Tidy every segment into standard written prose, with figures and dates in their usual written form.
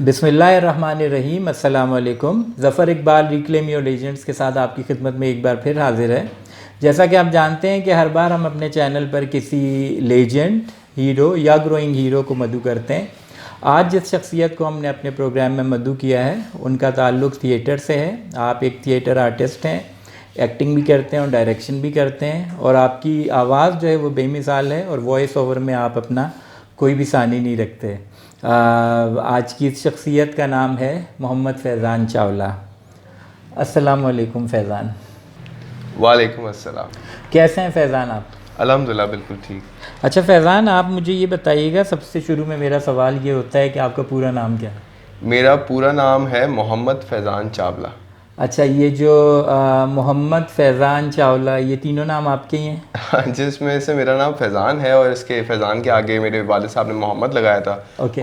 बिस्मिल्लाहिर्रहमानिर्रहीम। अस्सलाम वालेकुम। Zafar Iqbal reclaim your legends के साथ आपकी खिदमत में एक बार फिर हाजिर है। जैसा कि आप जानते हैं कि हर बार हम अपने चैनल पर किसी लेजेंड, हीरो या ग्रोइंग हीरो को मदू करते हैं। आज जिस शख्सियत को हमने अपने प्रोग्राम में मदू किया है उनका ताल्लुक़ थिएटर से है। आप एक थिएटर आर्टिस्ट हैं, एक्टिंग भी करते हैं और डायरेक्शन भी करते हैं, और आपकी आवाज़ जो है वो बेमिसाल है और वॉइस ओवर में आप अपना कोई भी सानी नहीं रखते। आज की इस शख्सियत का नाम है मोहम्मद फैज़ान चावला। अस्सलाम वालेकुम फैज़ान। वालेकुम अस्सलाम। कैसे हैं फैज़ान आप? अल्हम्दुलिल्लाह बिल्कुल ठीक। अच्छा फैज़ान, आप मुझे ये बताइएगा, सबसे शुरू में मेरा सवाल ये होता है कि आपका पूरा नाम क्या है? मेरा पूरा नाम है मोहम्मद फैज़ान चावला। अच्छा, ये जो मोहम्मद फैज़ान चावला, ये तीनों नाम आपके ही हैं? जिसमें से मेरा नाम फैज़ान है और इसके फैज़ान के आगे मेरे वालिद साहब ने मोहम्मद लगाया था।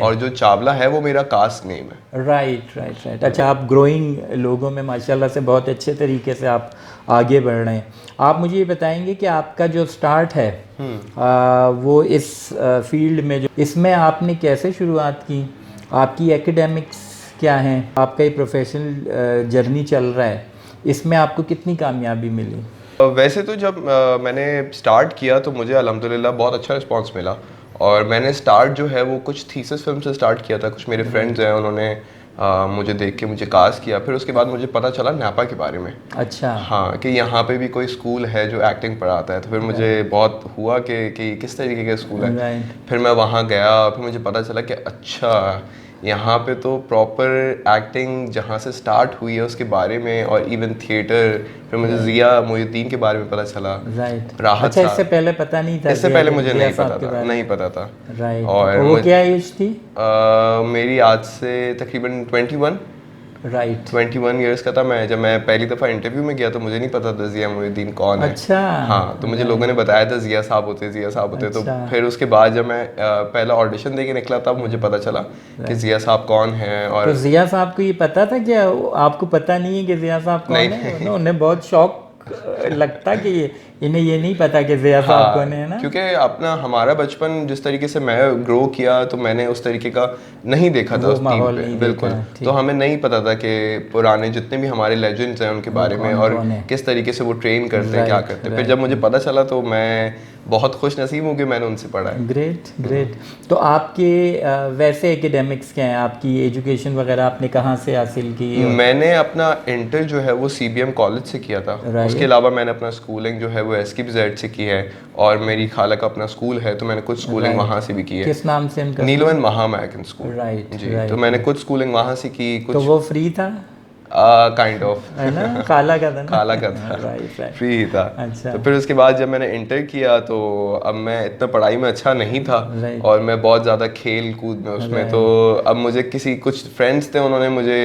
और जो चावला है वो मेरा कास्ट नेम है। राइट। अच्छा, आप ग्रोइंग लोगों में माशाल्लाह से बहुत अच्छे तरीके से आप आगे बढ़ रहे हैं। आप मुझे ये बताएंगे कि आपका जो स्टार्ट है वो इस फील्ड में, जो इसमें आपने कैसे शुरुआत की? आपकी एकेडमिक्स क्या हैं? आपका ये प्रोफेशनल जर्नी चल रहा है, इसमें आपको कितनी कामयाबी मिली? वैसे तो जब मैंने स्टार्ट किया तो मुझे अल्हम्दुलिल्लाह बहुत अच्छा रिस्पांस मिला। और मैंने स्टार्ट जो है वो कुछ थीसिस फिल्म से स्टार्ट किया था। कुछ मेरे फ्रेंड्स हैं, उन्होंने मुझे देख के मुझे कास्ट किया। फिर उसके बाद मुझे पता चला नापा के बारे में। अच्छा। हाँ, कि यहाँ पे भी कोई स्कूल है जो एक्टिंग पढ़ाता है। तो फिर मुझे बहुत हुआ कि किस तरीके का स्कूल है। फिर मैं वहाँ गया, फिर मुझे पता चला कि अच्छा, यहाँ पे तो प्रॉपर एक्टिंग जहाँ से स्टार्ट हुई है उसके बारे में, और इवन थिएटर। फिर मुझे ज़िया मोहिउद्दीन के बारे में पता चला। राहत। अच्छा, इससे पहले पता नहीं था? इससे पहले मुझे नहीं पता था। राइट। और वो क्या एज थी? मेरी आज से तकरीबन 21 ईयर्स का था मैं जब मैं पहली दफ़ा इंटरव्यू में गया। तो मुझे नहीं पता था ज़िया मोहिउद्दीन कौन है। अच्छा। हाँ, तो मुझे लोगों ने बताया था ज़िया साहब होते। अच्छा। तो फिर उसके बाद जब मैं पहला ऑडिशन दे के निकला तब मुझे पता चला कि ज़िया साहब कौन है। और तो ज़िया साहब को ये पता था कि आपको पता नहीं है कि ज़िया साहब कौन है? उन्हें बहुत शौक लगता कि इन्हें ये नहीं पता कि ज़िया साहब कौन है ना। क्योंकि अपना हमारा बचपन जिस तरीके से मैं ग्रो किया तो मैंने उस तरीके का नहीं देखा था उस टीम पे। बिल्कुल। तो हमें नहीं पता था कि पुराने जितने भी हमारे लेजेंड्स हैं उनके बारे में और किस तरीके से वो ट्रेन करते हैं, क्या करते हैं। फिर जब मुझे पता चला तो मैं बहुत खुश नसीब हूँ कि मैंने उनसे पढ़ा है। ग्रेट। तो आपके वैसे एकेडमिक्स क्या हैं? आपकी एजुकेशन वगैरह आपने कहाँ से हासिल की? मैंने अपना इंटर जो है वो CBM कॉलेज से किया था। उसके अलावा मैंने अपना स्कूलिंग जो है वो SKPZ से की है। और मेरी खाला का अपना स्कूल है तो मैंने कुछ स्कूलिंग वहाँ से भी की है। किस नाम से उनका? नीलवन महा अमेरिकन स्कूल। राइट। तो मैंने कुछ स्कूलिंग वहाँ से की। कुछ तो वो फ्री था? काइंड ऑफ है ना, खाला का था ना? राइट। फ्री ही था। अच्छा। तो फिर उसके बाद जब मैंने इंटर किया तो अब मैं इतना पढ़ाई में अच्छा नहीं था और मैं बहुत ज़्यादा खेल कूद में उसमें। तो अब मुझे कुछ फ्रेंड्स थे, उन्होंने मुझे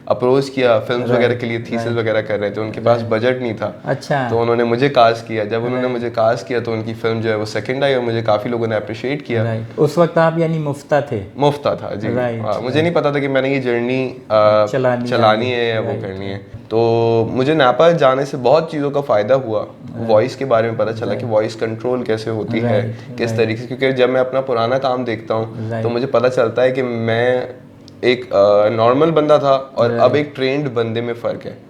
अप्रोच किया फिल्म्स वगैरह के लिए। थीसिस वगैरह कर रहे थे, उनके पास बजट नहीं था। अच्छा। तो उन्होंने मुझे कास्ट किया। जब उन्होंने मुझे कास्ट किया तो उनकी फिल्म जो है वो सेकंड आई और मुझे काफ़ी लोगों ने अप्रिशिएट किया। उस वक्त आप यानी मुफ्ता थे? मुफ्ता था जी। मुझे नहीं पता था कि मैंने ये जर्नी चलानी है या वो करनी है। तो मुझे नापा जाने से बहुत चीज़ों का फ़ायदा हुआ। वॉइस के बारे में पता चला कि वॉइस कंट्रोल कैसे होती है, किस तरीके से। क्योंकि जब मैं अपना पुराना काम देखता हूँ तो मुझे पता चलता है कि मैं एक नॉर्मल बंदा था और अब एक ट्रेंड बंदे में फ़र्क है।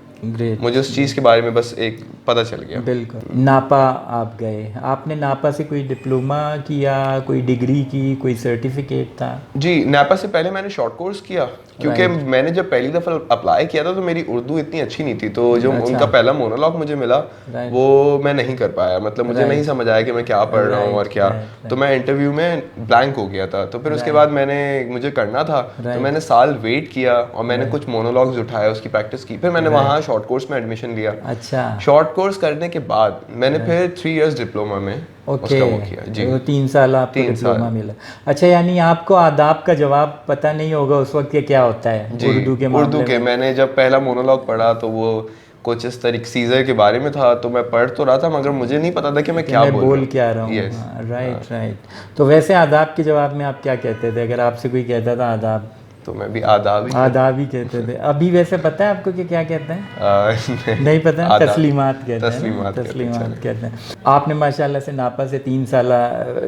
मुझे उस चीज़ के बारे में बस एक पता चल गया। बिल्कुल। नापा आप गए, आपने नापा से कोई डिप्लोमा किया, कोई डिग्री की, कोई सर्टिफिकेट था? जी, नापा से पहले मैंने शॉर्ट कोर्स किया। क्योंकि मैंने जब पहली दफ़ा अप्लाई किया था तो मेरी उर्दू इतनी अच्छी नहीं थी। तो जो उनका पहला मोनोलॉग मुझे मिला वो मैं नहीं कर पाया। मतलब मुझे नहीं समझ आया कि मैं क्या पढ़ रहा हूँ और क्या। तो मैं इंटरव्यू में ब्लैंक हो गया था। तो फिर उसके बाद मुझे करना था तो मैंने साल वेट किया और मैंने कुछ मोनोलॉग्स उठाए, उसकी प्रैक्टिस की। फिर मैंने वहाँ शॉर्ट कोर्स में एडमिशन लिया। अच्छा। शॉर्ट कोर्स करने के बाद मैंने फिर 3 इयर्स डिप्लोमा में उसका वो किया जी। 3 साल आपको डिप्लोमा मिला। अच्छा, यानी आपको आदाब का जवाब पता नहीं होगा उस वक्त क्या होता है उर्दू के मामले में? उर्दू के मैंने जब पहला मोनोलॉग पढ़ा तो वो कुछ इस तरीके सीजर के बारे में था। तो मैं पढ़ तो रहा था मगर मुझे नहीं पता था कि मैं क्या बोल क्या रहा हूँ। राइट। तो वैसे आदाब के जवाब में आप क्या कहते थे अगर आपसे कोई कहता था आदाब? तो मैं भी आदाब ही कहते थे। अभी वैसे पता है आपको कि क्या कहते हैं? नहीं पता। तस्लीमात कहते हैं। तस्लीमात कहते हैं। आपने माशाल्लाह से नापा से 3 साल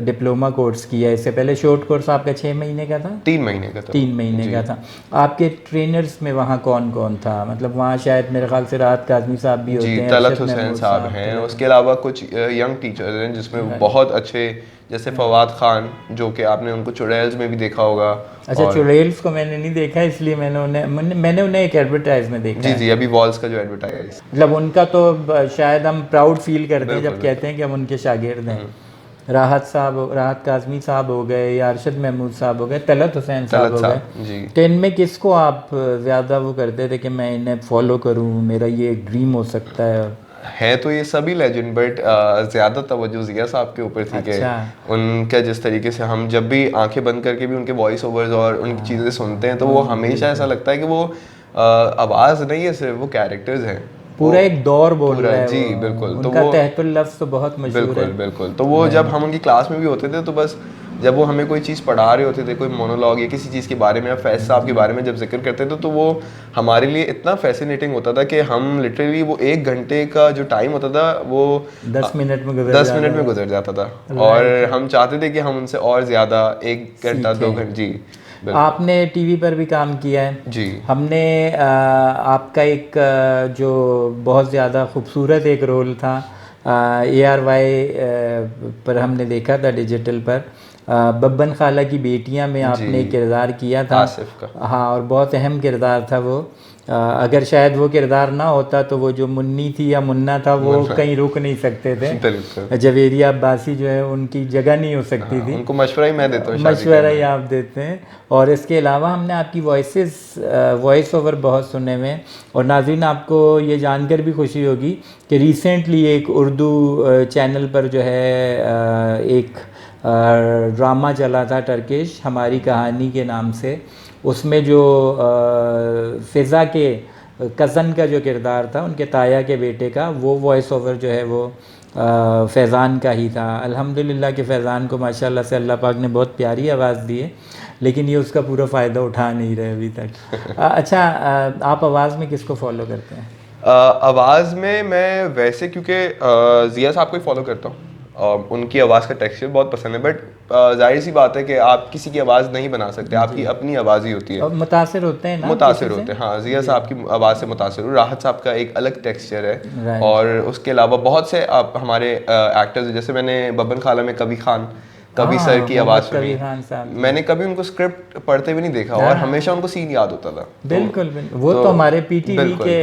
डिप्लोमा कोर्स किया। इससे पहले शॉर्ट कोर्स आपका 6 महीने का था? 3 महीने का था। 3 महीने का था। आपके ट्रेनर्स में वहाँ कौन कौन था? मतलब वहाँ शायद मेरे ख्याल से राहत काज़मी साहब भी होते हैं, तलत हुसैन साहब हैं, उसके अलावा कुछ यंग टीचर्स हैं जिसमें बहुत अच्छे, जैसे फवाद खान, जो कि आपने उनको चुड़ैल्स में भी देखा होगा। अच्छा, चुड़ैल्स को मैंने नहीं देखा, इसलिए मैंने उन्हें एक एडवर्टाइज में देखा। जी, अभी वॉल्स का जो एडवर्टाइज, मतलब उनका तो शायद हम प्राउड फील करते हैं जब कहते हैं कि हम उनके शागिर्द हैं। राहत काज़मी साहब हो गए, या अरशद महमूद साहब हो गए, तलत हुसैन साहब हो गए। तो इनमें किसको आप ज़्यादा वो करते थे कि मैं इन्हें फॉलो करूँ, मेरा ये ड्रीम हो सकता है? तो ये सभी लेजेंड, बट ज़्यादा तवज्जो ज़िया साहब के ऊपर थी। अच्छा। कि उनका जिस तरीके से हम जब भी आंखें बंद करके भी उनके वॉइस ओवर्स और उनकी चीज़ें सुनते हैं तो वो हमेशा ऐसा लगता है कि वो आवाज़ नहीं है, सिर्फ वो कैरेक्टर्स हैं, पूरा एक दौर बोल रहा है। जी बिल्कुल। तो उनका तहतुल लफ्ज़ तो बहुत मशहूर है। बिल्कुल। तो वो जब हम उनकी क्लास में भी होते थे तो बस जब वो हमें कोई चीज़ पढ़ा रहे होते थे, कोई मोनोलॉग या किसी चीज़ के बारे में या फैज़ साहब के बारे में जब जिक्र करते थे तो वो हमारे लिए इतना फैसिनेटिंग होता था कि हम लिटरली वो 1 घंटे का जो टाइम होता था वो 10 मिनट में गुजर जाता था। और हम चाहते थे कि हम उनसे और ज़्यादा 1 घंटा 2 घंटे। जी, आपने टीवी पर भी काम किया है। जी। हमने आपका एक जो बहुत ज़्यादा खूबसूरत एक रोल था ARY पर हमने देखा था डिजिटल पर, बब्बन खाला की बेटियां में आपने किरदार किया था, आसिफ का। हाँ, और बहुत अहम किरदार था वो। अगर शायद वो किरदार ना होता तो वो जो मुन्नी थी या मुन्ना था वो कहीं रुक नहीं सकते थे। जवेरिया अब्बासी जो है उनकी जगह नहीं हो सकती थी। उनको मशवरा ही मैं देता हूँ, मशवरा ही आप देते हैं। और इसके अलावा हमने आपकी वॉइस ओवर बहुत सुने हुए हैं। और नाज़रीन, आपको ये जानकर भी खुशी होगी कि रिसेंटली एक उर्दू चैनल पर जो है एक ड्रामा चला था टर्किश, हमारी कहानी के नाम से। उसमें जो फ़िज़ा के कज़न का जो किरदार था, उनके ताया के बेटे का, वो वॉइस ओवर जो है वो फैज़ान का ही था। अल्हम्दुलिल्लाह कि फ़ैज़ान को माशाल्लाह से अल्लाह पाक ने बहुत प्यारी आवाज़ दी है, लेकिन ये उसका पूरा फ़ायदा उठा नहीं रहे अभी तक। अच्छा, आप आवाज़ में किसको फॉलो करते हैं? आवाज़ में मैं वैसे क्योंकि ज़िया साहब को ही फॉलो करता हूँ। उनकी आवाज़ का टेक्सचर बहुत पसंद है, बट जाहिर सी बात है कि आप किसी की आवाज़ नहीं बना सकते, आपकी अपनी आवाज़ ही होती है। मुतासिर होते हैं ना, मुतासिर होते हैं, हाँ। ज़िया साहब की आवाज़ से मुतासिर हूँ। राहत साहब का एक अलग टेक्सचर है, और उसके अलावा बहुत से आप हमारे एक्टर्स, जैसे मैंने बब्बन खाला में कभी सर की आवाज़ सुनी। मैंने कभी उनको स्क्रिप्ट पढ़ते हुए नहीं देखा, और हमेशा उनको सीन याद होता था। बिल्कुल, वो तो हमारे PTV के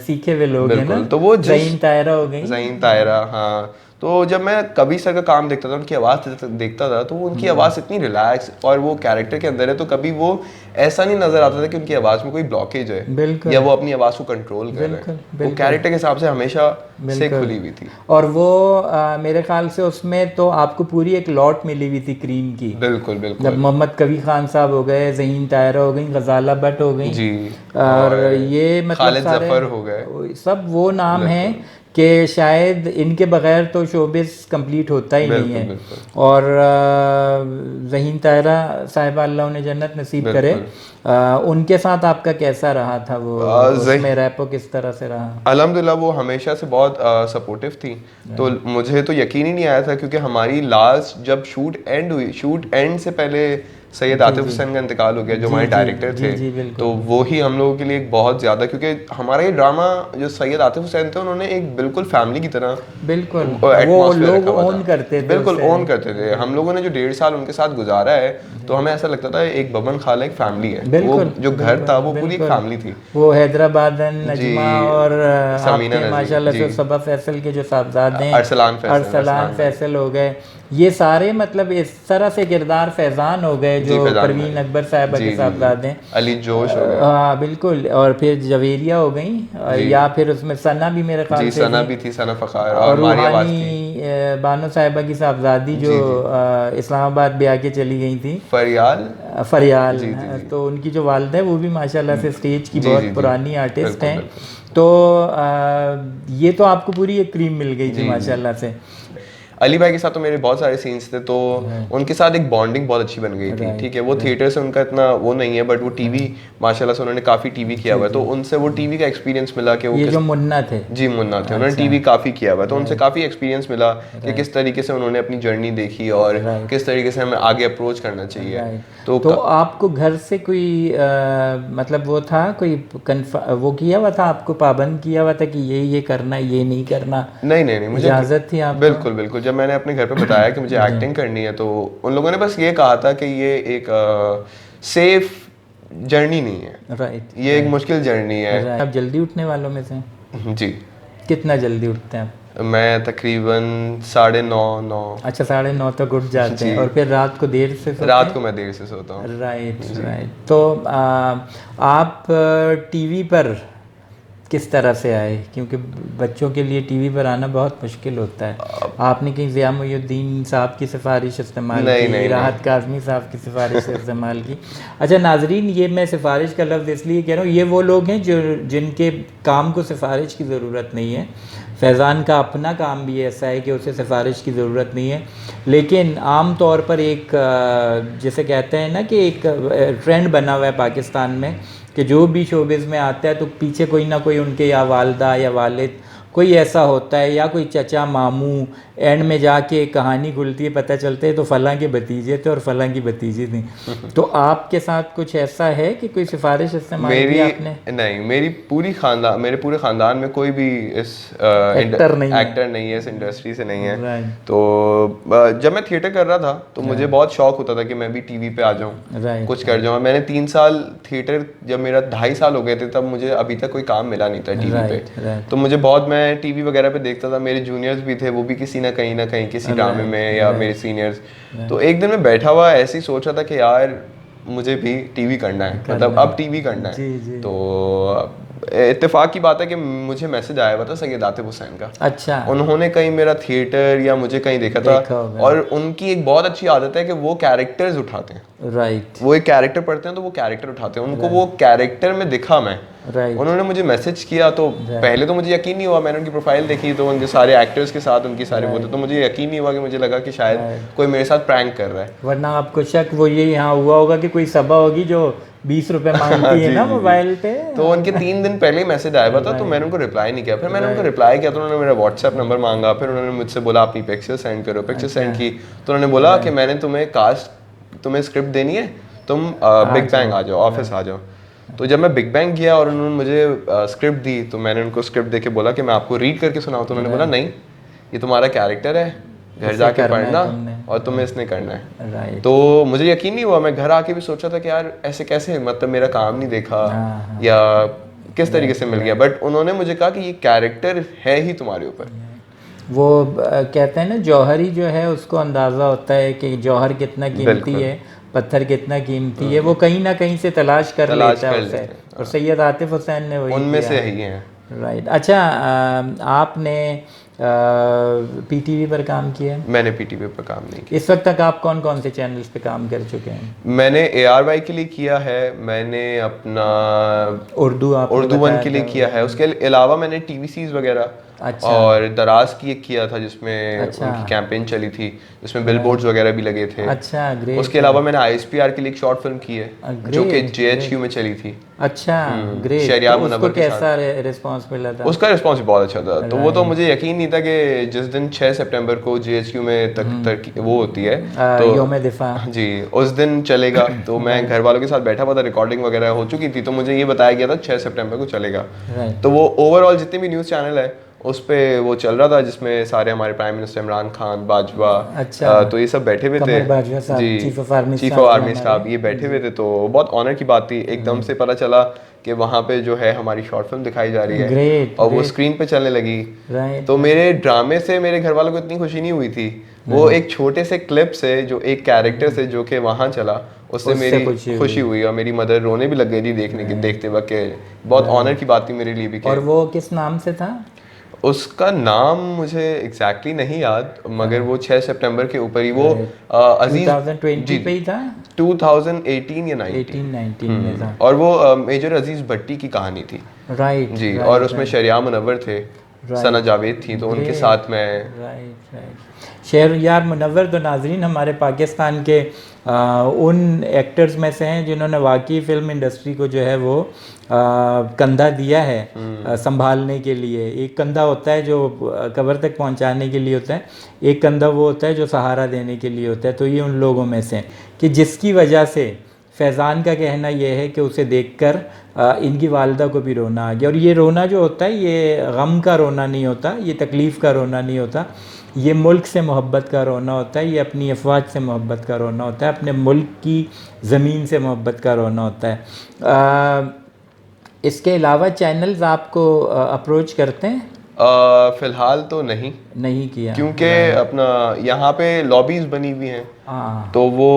सीखे हुए लोग हैं ना। तो वो ज़हीन तायरा हो गई, ज़हीन तायरा, हाँ। तो जब मैं कभी सर का काम देखता था, उनकी आवाज़ देखता था, तो वो उनकी आवाज़ इतनी रिलैक्स और वो कैरेक्टर के अंदर है, तो कभी वो ऐसा नहीं नज़र आता था कि उनकी आवाज़ में कोई ब्लॉकेज है या वो अपनी आवाज़ को कंट्रोल कर रहे हैं। वो कैरेक्टर के हिसाब से हमेशा से खुली हुई थी। और वो मेरे ख्याल से उसमें तो आपको पूरी एक लॉट मिली हुई थी क्रीम की। बिल्कुल। जब मोहम्मद कबीर खान साहब हो गए, ज़हीन तायरा हो गई, गजाला भट्ट हो गई जी, और ये मतलब खालिद जफर हो गए, सब वो नाम हैं कि शायद इनके बगैर तो शोबिस कंप्लीट होता ही नहीं है। और ज़हीन तायरा साहिबा अल्लाह उन्हें जन्नत नसीब करे, उनके साथ आपका कैसा रहा था? वो उसमें रैपो किस तरह से रहा? अल्हम्दुलिल्लाह वो हमेशा से बहुत सपोर्टिव थी, तो मुझे तो यकीन ही नहीं आया था, क्योंकि हमारी लास्ट जब शूट एंड से पहले सैयद आतिफ हुसैन का इंतकाल हो गया, जो हमारे डायरेक्टर थे। तो वो ही हम लोगों के लिए एक बहुत ज़्यादा, क्योंकि हमारा ये ड्रामा जो सैयद आतिफ हुसैन थे, उन्होंने एक बिल्कुल फैमिली की तरह वो लोग ओन करते थे, बिल्कुल ओन करते थे। हम लोगों ने जो 1.5 साल उनके साथ गुजारा है, तो हमें ऐसा लगता था एक बब्बन खाला एक फैमिली है। वो जो घर था वो पूरी एक फैमिली थी। वो हैदराबाद नजमा और माशाल्लाह से सबा फैसल के जो साहबजादे हैं, अरसलान फैसल हो गए, ये सारे मतलब इस तरह से किरदार फैजान हो गए जो परवीन अकबर साहबा के साहबजादे हैं, अली जोश हो गए, हाँ बिल्कुल। और फिर जवेरिया हो गई, या फिर उसमें सना भी मेरे ख्याल से सना भी थी, सना फखार, और रूहानी बानो साहिबा की साहबजादी जो इस्लामाबाद ब्याह के चली गई थी, फरियाल। तो उनकी जो वालिदा है वो भी माशाल्लाह से स्टेज की बहुत पुरानी आर्टिस्ट हैं। तो ये तो आपको पूरी एक क्रीम मिल गई थी माशाल्लाह से। अली भाई के साथ तो मेरे बहुत सारे सीन्स थे, तो उनके साथ एक बॉन्डिंग बहुत अच्छी बन गई थी। ठीक है, वो थिएटर से उनका इतना वो नहीं है, बट वो टीवी माशाल्लाह से उन्होंने काफी टीवी किया हुआ है, तो उनसे वो टीवी का एक्सपीरियंस मिला कि वो ये जो मुन्ना थे, जी मुन्ना थे, उन्होंने टीवी काफी किया हुआ है, तो उनसे काफी एक्सपीरियंस मिला कि किस तरीके से उन्होंने अपनी जर्नी देखी और किस तरीके से हमें आगे अप्रोच करना चाहिए। तो आपको घर से कोई मतलब वो था कोई वो किया हुआ था, आपको पाबंद किया हुआ था कि ये करना ये नहीं करना? नहीं, मुझे इजाजत थी आपको? बिल्कुल। जब मैंने अपने घर पे बताया कि मुझे एक्टिंग करनी है, तो उन लोगों ने बस ये कहा था कि ये एक सेफ जर्नी नहीं है, राइट, ये एक मुश्किल जर्नी है। आप जल्दी उठने वालों में से? जी। कितना जल्दी उठते हैं आप? मैं तकरीबन 9:30। अच्छा, 9:30 तक उठ जाते हैं, और फिर रात को देर से सोते? रात को मैं देर से सोता हूँ। राइट। तो आप टीवी पर किस तरह से आए? क्योंकि बच्चों के लिए टीवी पर आना बहुत मुश्किल होता है। आपने कहीं ज़िया मुहिउद्दीन साहब की सिफारिश इस्तेमाल की, राहत काज़मी साहब की सिफारिश इस्तेमाल की? अच्छा नाजरीन, ये मैं सिफारिश का लफ्ज़ इसलिए कह रहा हूँ, ये वो लोग हैं जो जिनके काम को सिफारिश की ज़रूरत नहीं है। फैज़ान का अपना काम भी ऐसा है कि उसे सिफारिश की ज़रूरत नहीं है, लेकिन आम तौर पर एक जैसे कहते हैं ना कि एक ट्रेंड बना हुआ है पाकिस्तान में कि जो भी शोबिज़ में आता है तो पीछे कोई ना कोई उनके या वालदा या वालिद कोई ऐसा होता है, या कोई चचा मामू, एंड में जाके कहानी खुलती है, पता चलता है तो फलां के भतीजे थे और फलां की भतीजी थी। तो आपके साथ कुछ ऐसा है कि कोई सिफारिश इस्तेमाल की आपने? नहीं, मेरे पूरे ख़ानदान में कोई भी इस एक्टर नहीं है, इस इंडस्ट्री से नहीं है। तो जब मैं थिएटर कर रहा था तो मुझे बहुत शौक होता था कि मैं भी टीवी पे आ जाऊँ, कुछ कर जाऊँ। मैंने 3 साल थिएटर, जब मेरा 2.5 साल हो गए थे तब मुझे अभी तक कोई काम मिला नहीं था टीवी पे, तो मुझे बहुत, मैं टीवी वगैरह पे देखता था। मेरे जूनियर्स भी थे, वो भी किसी ना कहीं किसी ड्रामे में, या मेरे सीनियर्स। तो एक दिन मैं बैठा हुआ ऐसे ही सोच रहा था कि यार मुझे भी टीवी करना है, मतलब अब टीवी करना है। तो इत्तेफाक की बात है कि मुझे मैसेज आया हुआ था सैयद आतिफ हुसैन का। अच्छा। उन्होंने कहीं मेरा थिएटर या मुझे कहीं देखा था, और उनकी एक बहुत अच्छी आदत है कि वो कैरेक्टर्स उठाते हैं। राइट। वो एक कैरेक्टर पढ़ते हैं तो वो कैरेक्टर उठाते हैं, उनको वो कैरेक्टर में दिखा मैं। उन्होंने मुझे मैसेज किया तो पहले तो मुझे यकीन नहीं हुआ। मैंने उनकी प्रोफाइल देखी तो उनके सारे एक्टर्स के साथ उनकी सारे वो थे, तो मुझे यकीन नहीं हुआ कि मुझे लगा कि शायद कोई मेरे साथ प्रैंक कर रहा है। वरना आपको शक वो ये यहाँ हुआ होगा कि कोई सभा होगी जो 20 रुपए मांगती है ना मोबाइल पे। तो उन्होंने 3 दिन पहले ही मैसेज आया हुआ था, तो मैंने उनको रिप्लाई नहीं किया। फिर मैंने उनको रिप्लाई किया तो उन्होंने मेरा व्हाट्सएप नंबर मांगा, फिर उन्होंने मुझसे बोला अपनी पिक्चर सेंड करो। पिक्चर सेंड की तो उन्होंने बोला कि मैंने तुम्हें स्क्रिप्ट देनी है, तुम बिग बैंग आ जाओ, ऑफिस आ जाओ। तो जब मैं बिग बैंग गया और उन्होंने मुझे स्क्रिप्ट दी, तो मैंने उनको स्क्रिप्ट देके बोला कि मैं आपको रीड करके सुनाऊं, तो उन्होंने बोला नहीं, ये तुम्हारा कैरेक्टर है, घर जाके पढ़ना और तुम्हें इसने करना है। तो मुझे यकीन नहीं हुआ। मैं घर आके भी सोचा था कि यार ऐसे कैसे, मतलब मेरा काम नहीं देखा या किस तरीके से मिल गया, बट उन्होंने मुझे कहा कि ये कैरेक्टर है ही तुम्हारे ऊपर। वो कहते हैं ना, जौहरी जो है उसको अंदाज़ा होता है कि जौहर कितना कीमती है, पत्थर कितना कीमती है, वो कहीं ना कहीं से तलाश कर लेता है उसे, और सैयद आतिफ हुसैन ने वही उनमें से ही है। राइट। अच्छा, आपने पीटीवी पर काम किया? मैंने पीटीवी पर काम नहीं किया। इस वक्त तक आप कौन कौन से चैनल्स पे काम कर चुके हैं? मैंने ARY के लिए किया है, मैंने अपना उर्दू 1 के लिए किया है, उसके अलावा मैंने TVCs वगैरह, अच्छा, और दराज की एक किया था जिसमें उनकी कैंपेन चली थी, जिसमें बिलबोर्ड्स वगैरह भी लगे थे। अच्छा, ग्रेट। उसके अलावा मैंने ISPR के लिए एक शॉर्ट फिल्म की है जो कि JHQ में चली थी। अच्छा, ग्रेट। शरिया तो उसको कैसा रिस्पांस मिला था? उसका रिस्पांस भी बहुत अच्छा था। तो वो तो मुझे यकीन नहीं था कि जिस दिन 6 सितंबर को JHQ में वो होती है, तो यौम दिफा जी, उस दिन चलेगा। तो मैं घर वालों के साथ बैठा हुआ था, रिकॉर्डिंग वगैरह हो चुकी थी, तो मुझे ये बताया गया था 6 सितंबर को चलेगा। तो वो ओवरऑल जितने भी न्यूज़ चैनल है उस पे वो चल रहा था, जिसमें सारे हमारे प्राइम मिनिस्टर इमरान खान, बाजवा, अच्छा, तो ये सब बैठे हुए थे जी, चीफ ऑफ आर्मी स्टाफ, ये बैठे हुए थे। तो बहुत ऑनर की बात थी। एकदम से पता चला कि वहाँ पे जो है हमारी शॉर्ट फिल्म दिखाई जा रही है, और वो स्क्रीन पे चलने लगी। तो मेरे ड्रामे से मेरे घर वालों को इतनी खुशी नहीं हुई थी, वो एक छोटे से क्लिप से, जो एक कैरेक्टर से जो कि वहाँ चला, उससे मेरी खुशी हुई, और मेरी मदर रोने भी लग गई थी देखते वक्त। बहुत ऑनर की बात थी मेरे लिए भी। और वो किस नाम से था? उसका नाम मुझे एग्जैक्टली नहीं याद, मगर वो 6 सितंबर के ऊपर ही, वो अजीज 2020 पे ही था, 2018 या 19 में था, और वो मेजर अजीज भट्टी की कहानी थी। राइट जी, और उसमें शरिया मुनव्वर थे, सना जावेद थी, तो उनके साथ मैं शहरयार मुनव्वर तो नाजरीन हमारे पाकिस्तान के उन एक्टर्स में से हैं जिन्होंने वाकई फ़िल्म इंडस्ट्री को जो है वो कंधा दिया है संभालने के लिए। एक कंधा होता है जो कब्र तक पहुंचाने के लिए होता है, एक कंधा वो होता है जो सहारा देने के लिए होता है। तो ये उन लोगों में से कि जिसकी वजह से फैज़ान का कहना यह है कि उसे देखकर इनकी वालदा को भी रोना आ गया। और ये रोना जो होता है ये गम का रोना नहीं होता, ये तकलीफ़ का रोना नहीं होता, ये मुल्क से मोहब्बत का रोना होता है, ये अपनी अफवाज से मोहब्बत का रोना होता है, अपने मुल्क की ज़मीन से मोहब्बत का रोना होता है। इसके अलावा चैनल्स आपको अप्रोच करते हैं? फ़िलहाल तो नहीं किया, क्योंकि अपना यहाँ पे लॉबीज़ बनी हुई हैं, तो वो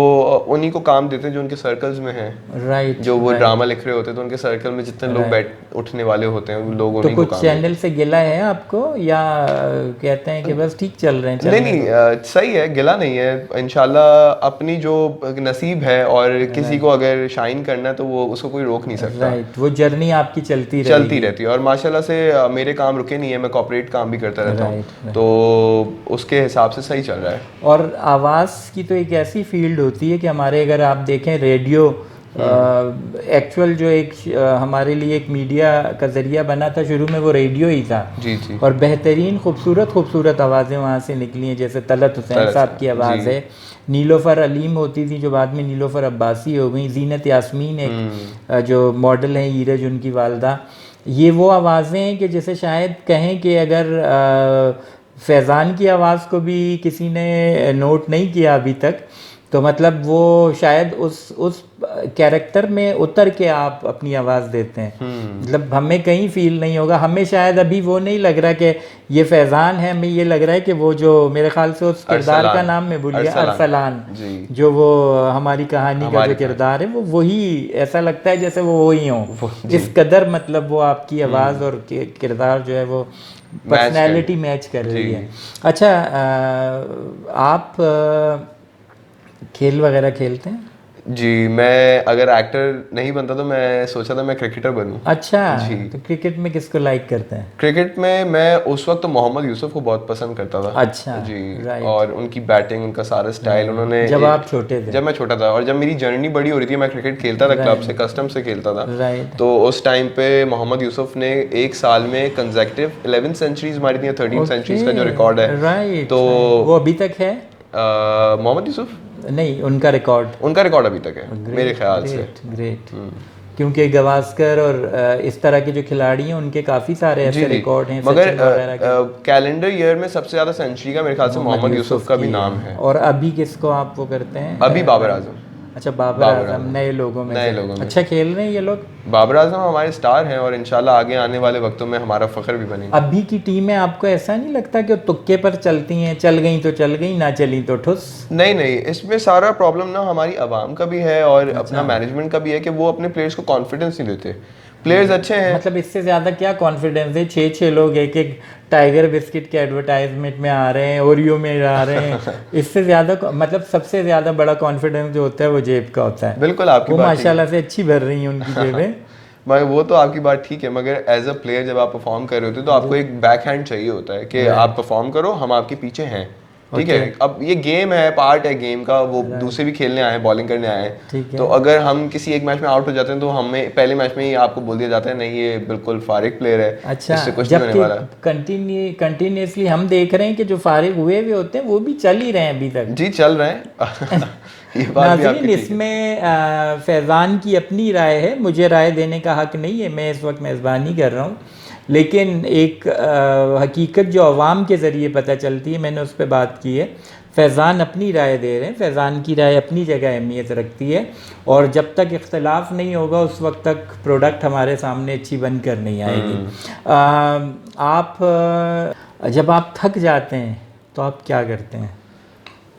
उन्हीं को काम देते हैं जो उनके सर्कल्स में हैं। जो वो ड्रामा लिख रहे होते हैं तो उनके सर्कल में जितने लोग बैठ उठने वाले होते हैं लोग उन्हीं को काम देते हैं। तो कुछ चैनल से गिला है आपको या कहते हैं कि बस ठीक चल रहे हैं? नहीं, सही है, गिला नहीं है। इंशाल्लाह अपनी जो नसीब है और किसी को अगर शाइन करना है तो वो उसको कोई रोक नहीं सकता। वो जर्नी आपकी चलती रहती है और माशाल्लाह से मेरे काम रुके नहीं है, मैं कॉर्पोरेट काम भी करता रहता हूँ, तो उसके हिसाब से सही चल रहा है। और आवाज़ की तो एक ऐसी फील्ड होती है कि हमारे अगर आप देखें रेडियो एक्चुअल जो एक हमारे लिए एक मीडिया का ज़रिया बना था शुरू में, वो रेडियो ही था। जी। और बेहतरीन खूबसूरत आवाज़ें वहाँ से निकली हैं, जैसे तलत हुसैन साहब की आवाज़ है, नीलोफ़र अलीम होती थी जो बाद में नीलोफ़र अब्बासी हो गई, ज़ीनत यास्मीन एक जो मॉडल हैं, ईरज उनकी वालदा। ये वो आवाज़ें हैं कि जैसे शायद कहें कि अगर फैज़ान की आवाज़ को भी किसी ने नोट नहीं किया अभी तक, तो मतलब वो शायद उस कैरेक्टर में उतर के आप अपनी आवाज़ देते हैं। मतलब हमें कहीं फील नहीं होगा, हमें शायद अभी वो नहीं लग रहा कि ये फैज़ान है, हमें ये लग रहा है कि वो जो मेरे ख्याल से उस किरदार का नाम मैं भूल गया, अरसलान, जो वो हमारी कहानी का जो किरदार है वो वही, ऐसा लगता है जैसे वो वही हो। इस कदर मतलब वो आपकी आवाज़ और किरदार जो है वो पर्सनैलिटी मैच कर रही है। अच्छा, आप खेल वगैरह खेलते हैं? जी, मैं अगर एक्टर नहीं बनता तो मैं सोचा था मैं क्रिकेटर बनूं। अच्छा जी। तो क्रिकेट में किसको लाइक करते हैं? क्रिकेट में मैं उस वक्त तो मोहम्मद यूसुफ को बहुत पसंद करता था। अच्छा जी। और उनकी बैटिंग, उनका सारा स्टाइल, उन्होंने जब आप छोटे थे? जब मैं छोटा था और जब मेरी जर्नी बड़ी हो रही थी, मैं क्रिकेट खेलता था क्लब से, कस्टम से खेलता था। तो उस टाइम पे मोहम्मद यूसुफ ने एक साल में कंसेक्यूटिव 11 सेंचुरीज मारी थी, 13 सेंचुरीज का जो रिकॉर्ड है। तो वो अभी तक है? मोहम्मद यूसुफ नहीं, उनका रिकॉर्ड अभी तक है मेरे ख्याल से। ग्रेट। क्योंकि गवास्कर और इस तरह के जो खिलाड़ी हैं उनके काफ़ी सारे ऐसे रिकॉर्ड हैं, मगर कैलेंडर ईयर में सबसे ज़्यादा सेंचुरी का मेरे ख्याल से मोहम्मद यूसुफ का भी नाम है। और अभी किसको आप वो करते हैं? अभी बाबर आजम। अच्छा, बाबर आजम नए लोगों में अच्छा खेल रहे हैं ये लोग। बाबर आजम हमारे स्टार हैं और इंशाल्लाह आगे आने वाले वक्तों में हमारा फख्र भी बनेगा। अभी की टीमें आपको ऐसा नहीं लगता कि तुक्के पर चलती हैं, चल गई तो चल गई, ना चली तो ठुस? नहीं, इसमें सारा प्रॉब्लम ना हमारी आवाम का भी है और अपना मैनेजमेंट का भी है कि वो अपने प्लेयर्स को कॉन्फिडेंस नहीं देते। प्लेयर्स अच्छे हैं, मतलब इससे ज़्यादा क्या कॉन्फिडेंस है? 6 लोग एक टाइगर बिस्किट के एडवर्टाइजमेंट में आ रहे हैं, ओरियो में आ रहे हैं। इससे ज़्यादा मतलब सबसे ज़्यादा बड़ा कॉन्फिडेंस जो होता है वो जेब का होता है। बिल्कुल, आपकी वो माशाल्लाह से अच्छी भर रही हैं उनकी जेबें। मगर वो तो आपकी बात ठीक है, मगर एज अ प्लेयर जब आप परफॉर्म कर रहे होते तो आपको एक बैक हैंड चाहिए होता है कि आप परफॉर्म करो, हम आपके पीछे हैं। ठीक है, अब ये गेम है, पार्ट है गेम का, वो दूसरे भी खेलने आए हैं, बॉलिंग करने आए हैं। तो अगर हम किसी एक मैच में आउट हो जाते हैं तो हमें पहले मैच में ही आपको बोल दिया जाता है नहीं ये बिल्कुल फारिग प्लेयर है। अच्छा, इससे कुछ नहीं होने वाला। कंटिन्यूसली हम देख रहे हैं कि जो फारिग हुए भी होते हैं वो भी चल ही रहे हैं अभी तक। जी, चल रहे हैं। ये बात भी आपकी इसमें फैज़ान की अपनी राय है, मुझे राय देने का हक नहीं है, मैं इस वक्त मेज़बानी कर रहा हूँ। लेकिन एक हकीकत जो अवाम के ज़रिए पता चलती है, मैंने उस पर बात की है। फैज़ान अपनी राय दे रहे हैं, फैज़ान की राय अपनी जगह अहमियत रखती है और जब तक इख्तलाफ नहीं होगा उस वक्त तक प्रोडक्ट हमारे सामने अच्छी बन कर नहीं आएगी। जब आप थक जाते हैं तो आप क्या करते हैं?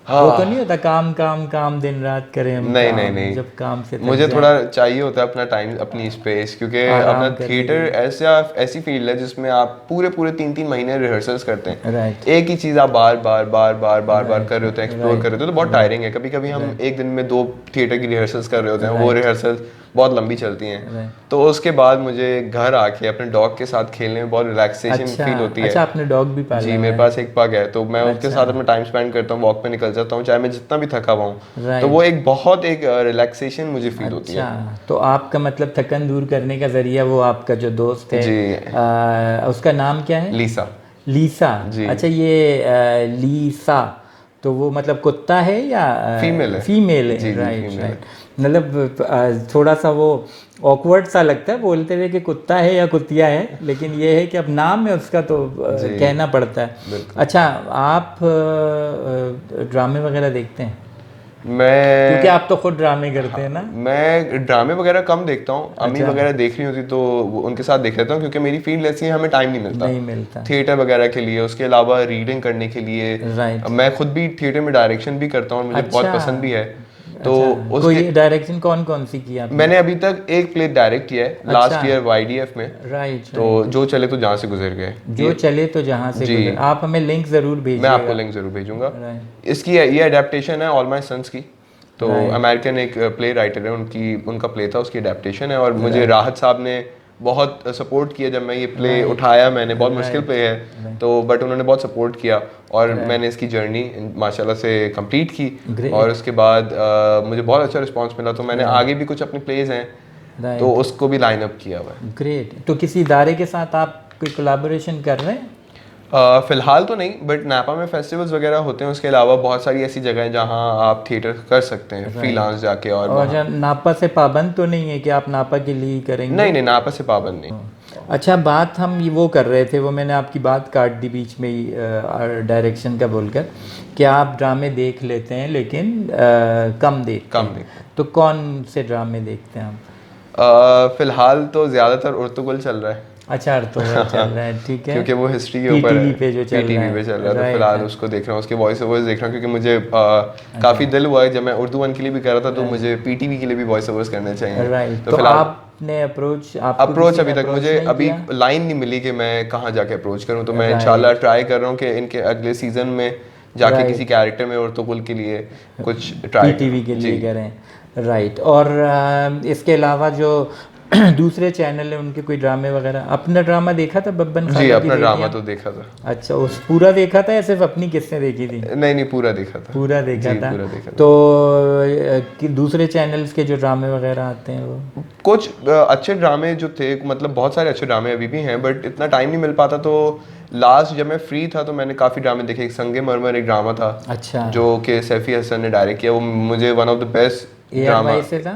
वो तो नहीं होता काम दिन रात करें हम? नहीं, जब काम से मुझे थोड़ा चाहिए होता है अपना टाइम, अपनी स्पेस, क्योंकि अपना थिएटर ऐसी फील्ड है जिसमें आप पूरे 3-3 महीने रिहर्सल्स करते हैं। एक ही चीज़ आप बार बार कर रहे होते हैं, एक्सप्लोर कर रहे होते हैं, तो बहुत टायरिंग है। कभी हम एक दिन में 2 थिएटर की रिहर्सल्स कर रहे होते हैं, वो रिहर्सल्स बहुत लंबी चलती हैं। तो उसके बाद मुझे घर आके अपने डॉग के साथ खेलने में बहुत रिलैक्सेशन फील होती है। अच्छा, आपने डॉग भी पाला? जी, मेरे पास एक पग है, तो मैं उसके साथ अपना टाइम स्पेंड करता हूँ, वॉक पे निकल जाता हूँ, चाहे मैं जितना भी थका हुआ हूँ, तो वो एक बहुत एक रिलैक्सेशन मुझे फील होती है। तो आपका मतलब थकन दूर करने का जरिया वो आपका जो दोस्त है जी, उसका नाम क्या है? लीसा। लीसा, अच्छा, ये लीसा तो वो मतलब कुत्ता है या फीमेल है? फीमेल है, जी, राइट राइट। मतलब थोड़ा सा वो ऑकवर्ड सा लगता है बोलते हुए कि कुत्ता है या कुतिया है, लेकिन ये है कि अब नाम है उसका तो कहना पड़ता है। अच्छा, आप ड्रामे वगैरह देखते हैं? मैं, क्योंकि आप तो खुद ड्रामे करते हैं ना। मैं ड्रामे वगैरह कम देखता हूँ, अम्मी वगैरह देख रही होती तो उनके साथ देख लेता हूँ, क्योंकि मेरी फील्ड ऐसी है, हमें टाइम नहीं मिलता थिएटर वगैरह के लिए, उसके अलावा रीडिंग करने के लिए। मैं खुद भी थिएटर में डायरेक्शन भी करता हूँ, मुझे बहुत पसंद भी है। तो कोई डायरेक्शन कौन कौन सी की आपने? मैंने अभी तक एक प्ले डायरेक्ट किया है लास्ट ईयर YDF में। राइट। तो जो चले तो जहाँ से गुजर गए, जो चले तो जहाँ से गुजर। आप हमें लिंक जरूर भेजिएगा। मैं आपको लिंक जरूर भेजूंगा। इसकी ये अडेप्टेशन है ऑल माय सन्स की, तो अमेरिकन एक प्ले राइटर है, उनका प्ले था, उसकी अडेप्टेशन है। और मुझे राहत साहब ने बहुत सपोर्ट किया जब मैं ये प्ले उठाया, मैंने बहुत मुश्किल प्ले है तो, बट उन्होंने बहुत सपोर्ट किया और मैंने इसकी जर्नी माशाल्लाह से कंप्लीट की। और उसके बाद मुझे बहुत अच्छा रिस्पांस मिला, तो मैंने आगे भी कुछ अपने प्लेज हैं तो उसको भी लाइन अप किया हुआ है। ग्रेट। तो किसी इदारे के साथ आप कोई कोलैबोरेशन कर रहे हैं? फिलहाल तो नहीं, बट नापा में फेस्टिवल्स वगैरह होते हैं, उसके अलावा बहुत सारी ऐसी जगह हैं जहां आप थिएटर कर सकते हैं फ्रीलांस जाके। और नापा से पाबंद तो नहीं है कि आप नापा के लिए करेंगे? नहीं, नापा से पाबंद नहीं। अच्छा, बात हम ये वो कर रहे थे, वो मैंने आपकी बात काट दी बीच में ही डायरेक्शन का बोलकर कि आप ड्रामे देख लेते हैं लेकिन कम देखते हैं। तो कौन से ड्रामे देखते हैं आप? फिलहाल तो ज़्यादातर उर्तुगुल चल रहा है। अच्छा, उर्तुगुल चल रहा है, ठीक है, क्योंकि वो हिस्ट्री के ऊपर PTV पे जो चल रहा है, तो फिलहाल उसको देख रहा हूँ, उसके वॉइस ओवर्स देख रहा हूँ, क्योंकि मुझे काफ़ी दिल हुआ है, जब मैं उर्दू 1 के लिए भी कर रहा था तो मुझे PTV के लिए भी वॉइस ओवर्स करने चाहिए। राइट। तो आपने अप्रोच अभी तक मुझे अभी लाइन नहीं मिली कि मैं कहाँ जाके अप्रोच करूँ, तो मैं इंशाल्लाह ट्राई कर रहा हूँ कि इनके अगले सीजन में जाके किसी कैरेक्टर में उर्तुगुल के लिए कुछ ट्राई PTV के लिए करें। राइट। और इसके अलावा जो दूसरे चैनल है उनके कोई ड्रामे वगैरह? अपना ड्रामा देखा था बब्बन खान? जी, अपना ड्रामा तो देखा था। अच्छा, उस पूरा देखा था या सिर्फ अपनी किस्सें देखी थी? नहीं, पूरा देखा था। पूरा देखा था। तो दूसरे चैनल्स के जो ड्रामे वगैरह आते हैं वो कुछ अच्छे ड्रामे जो थे, मतलब बहुत सारे अच्छे ड्रामे अभी भी हैं, बट इतना टाइम नहीं मिल पाता। तो लास्ट जब मैं फ्री था तो मैंने काफ़ी ड्रामे देखे। एक संगे मरमर एक ड्रामा था, अच्छा, जो कि सैफी हसन ने डायरेक्ट किया, वो मुझे one of the best drama से था।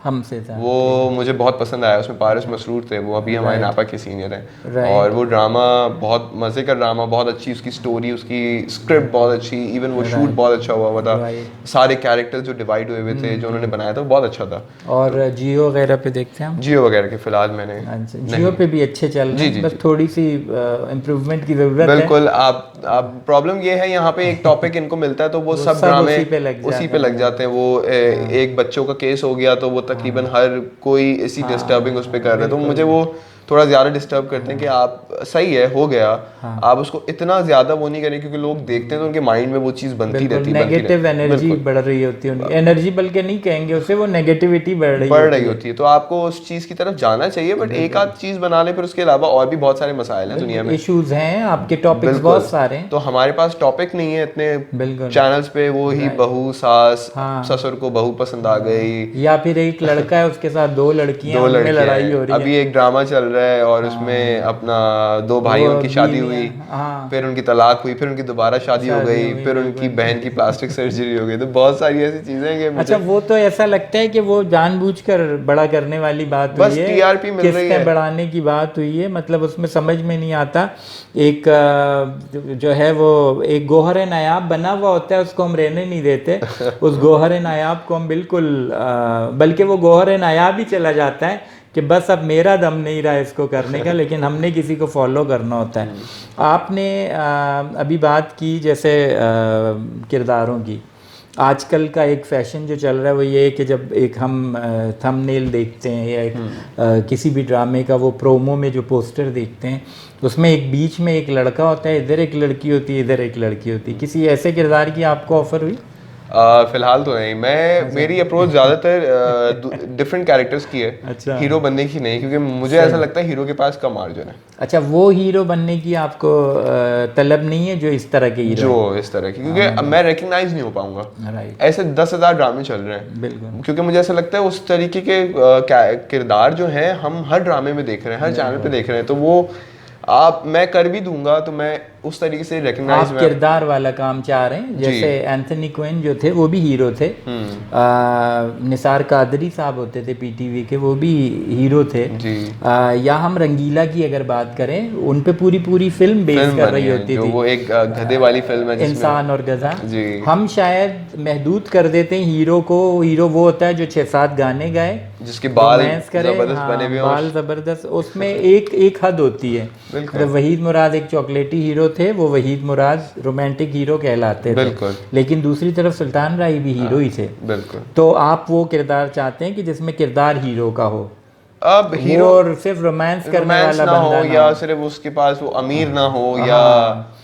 हमसे था वो मुझे बहुत पसंद आया। उसमें पारिस मसरूर थे, वो अभी हमारे नापा के सीनियर हैं। और वो ड्रामा बहुत मज़े का ड्रामा, बहुत अच्छी उसकी स्टोरी, उसकी स्क्रिप्ट बहुत अच्छी, इवन वो शूट बहुत अच्छा हुआ था। सारे कैरेक्टर्स जो डिवाइड हुए थे जो उन्होंने बनाया था वो बहुत अच्छा था। और जियो वगैरह पे देखते हैं हम? जियो वगैरह के फिलहाल मैंने जियो पे भी अच्छे चल रहे हैं, बस थोड़ी सी इम्प्रूवमेंट की जरूरत है। बिल्कुल। आप प्रॉब्लम ये है, यहाँ पे एक टॉपिक इनको मिलता है तो वो सब ड्रामे उसी पे लग जाते हैं। वो एक बच्चों का केस हो गया तो वो तकरीबन हर कोई इसी डिस्टर्बिंग उस पे कर रहा है, तो मुझे वो थोड़ा ज़्यादा डिस्टर्ब करते हैं कि आप सही है, हो गया, आप उसको इतना ज़्यादा वो नहीं करें, क्योंकि लोग देखते हैं तो उनके माइंड में वो चीज़ बनती रहती है, नेगेटिव एनर्जी बढ़ रही होती है उनकी। एनर्जी बल्कि नहीं कहेंगे उसे, वो नेगेटिविटी बढ़ रही होती है। तो आपको उस चीज़ की तरफ जाना चाहिए, बट एक आध चीज़ बना ले, फिर उसके अलावा और भी बहुत सारे मसाइल हैं दुनिया में, इश्यूज हैं, आपके टॉपिक्स बहुत सारे हैं। तो हमारे पास टॉपिक नहीं है इतने चैनल्स पे। वो ही बहू सास, ससुर को बहू पसंद आ गई, या फिर एक लड़का है उसके साथ दो लड़कियां, लड़ाई हो रही है। अभी एक ड्रामा चल रहा है और उसमें अपना दो भाइयों की शादी हुई, फिर उनकी तलाक हुई, फिर उनकी दोबारा शादी हो गई, फिर उनकी बहन की प्लास्टिक सर्जरी हो गई। तो बहुत सारी ऐसी चीजें हैं कि अच्छा, वो तो ऐसा लगता है कि वो जानबूझकर बड़ा करने वाली बात हुई है, TRP मिल रही है, बढ़ाने की बात हुई है। मतलब उसमें समझ में नहीं आता, एक जो है वो एक गोहर नायाब बना हुआ होता है, उसको हम रहने नहीं देते। उस गोहर नायाब को हम बिल्कुल, बल्कि वो गोहर नायाब ही चला जाता है कि बस अब मेरा दम नहीं रहा इसको करने का, लेकिन हमने किसी को फॉलो करना होता है। आपने अभी बात की जैसे किरदारों की, आजकल का एक फैशन जो चल रहा है वो ये है कि जब एक हम थंबनेल देखते हैं या एक किसी भी ड्रामे का वो प्रोमो में जो पोस्टर देखते हैं, उसमें एक बीच में एक लड़का होता है, इधर एक लड़की होती है, इधर एक लड़की होती है। किसी ऐसे किरदार की आपको ऑफर हुई? फिलहाल तो नहीं, मैं मेरी अप्रोच ज़्यादातर डिफरेंट कैरेक्टर्स की है। अच्छा। हीरो बनने की नहीं, क्योंकि मुझे ऐसा लगता है हीरो के पास कम मार्जिन है। अच्छा, वो हीरो बनने की आपको तलब नहीं है जो इस तरह के हीरो जो इस तरह की, क्योंकि मैं रिकग्नाइज नहीं हो पाऊंगा। राइट। ऐसे 10,000 ड्रामे चल रहे हैं, बिल्कुल। क्योंकि मुझे ऐसा लगता है उस तरीके के किरदार जो हैं हम हर ड्रामे में देख रहे हैं, हर चैनल पे देख रहे हैं, तो वो मैं कर भी दूंगा तो मैं उस तरीके से रिकग्नाइज आप किरदार वाला काम चाह रहे हैं, जैसे एंथनी क्विन जो थे वो भी हीरो थे, निसार कादरी साहब होते थे पीटीवी के, वो भी हीरो थे जी। या हम रंगीला की अगर बात करें, उन पे पूरी फिल्म बेस कर रही होती थी, वो एक गधे वाली फिल्म है, इंसान और गधा। हम शायद महदूद कर देते हैं हीरो को, हीरो वो होता है जो 6-7 गाने गाए, जिसके बाल जबरदस्त बने हुए, बाल जबरदस्त, उसमें एक हद होती है। वहीद मुराद एक चॉकलेटी हीरो थे, वो वहीद मुराद रोमांटिक हीरो कहलाते थे, लेकिन दूसरी तरफ सुल्तान राय भी हीरो ही थे। बिल्कुल। तो आप वो किरदार चाहते हैं कि जिसमें किरदार हीरो का हो, अब हीरो और सिर्फ रोमांस करने वाला ना हो, या सिर्फ उसके पास वो अमीर ना हो, या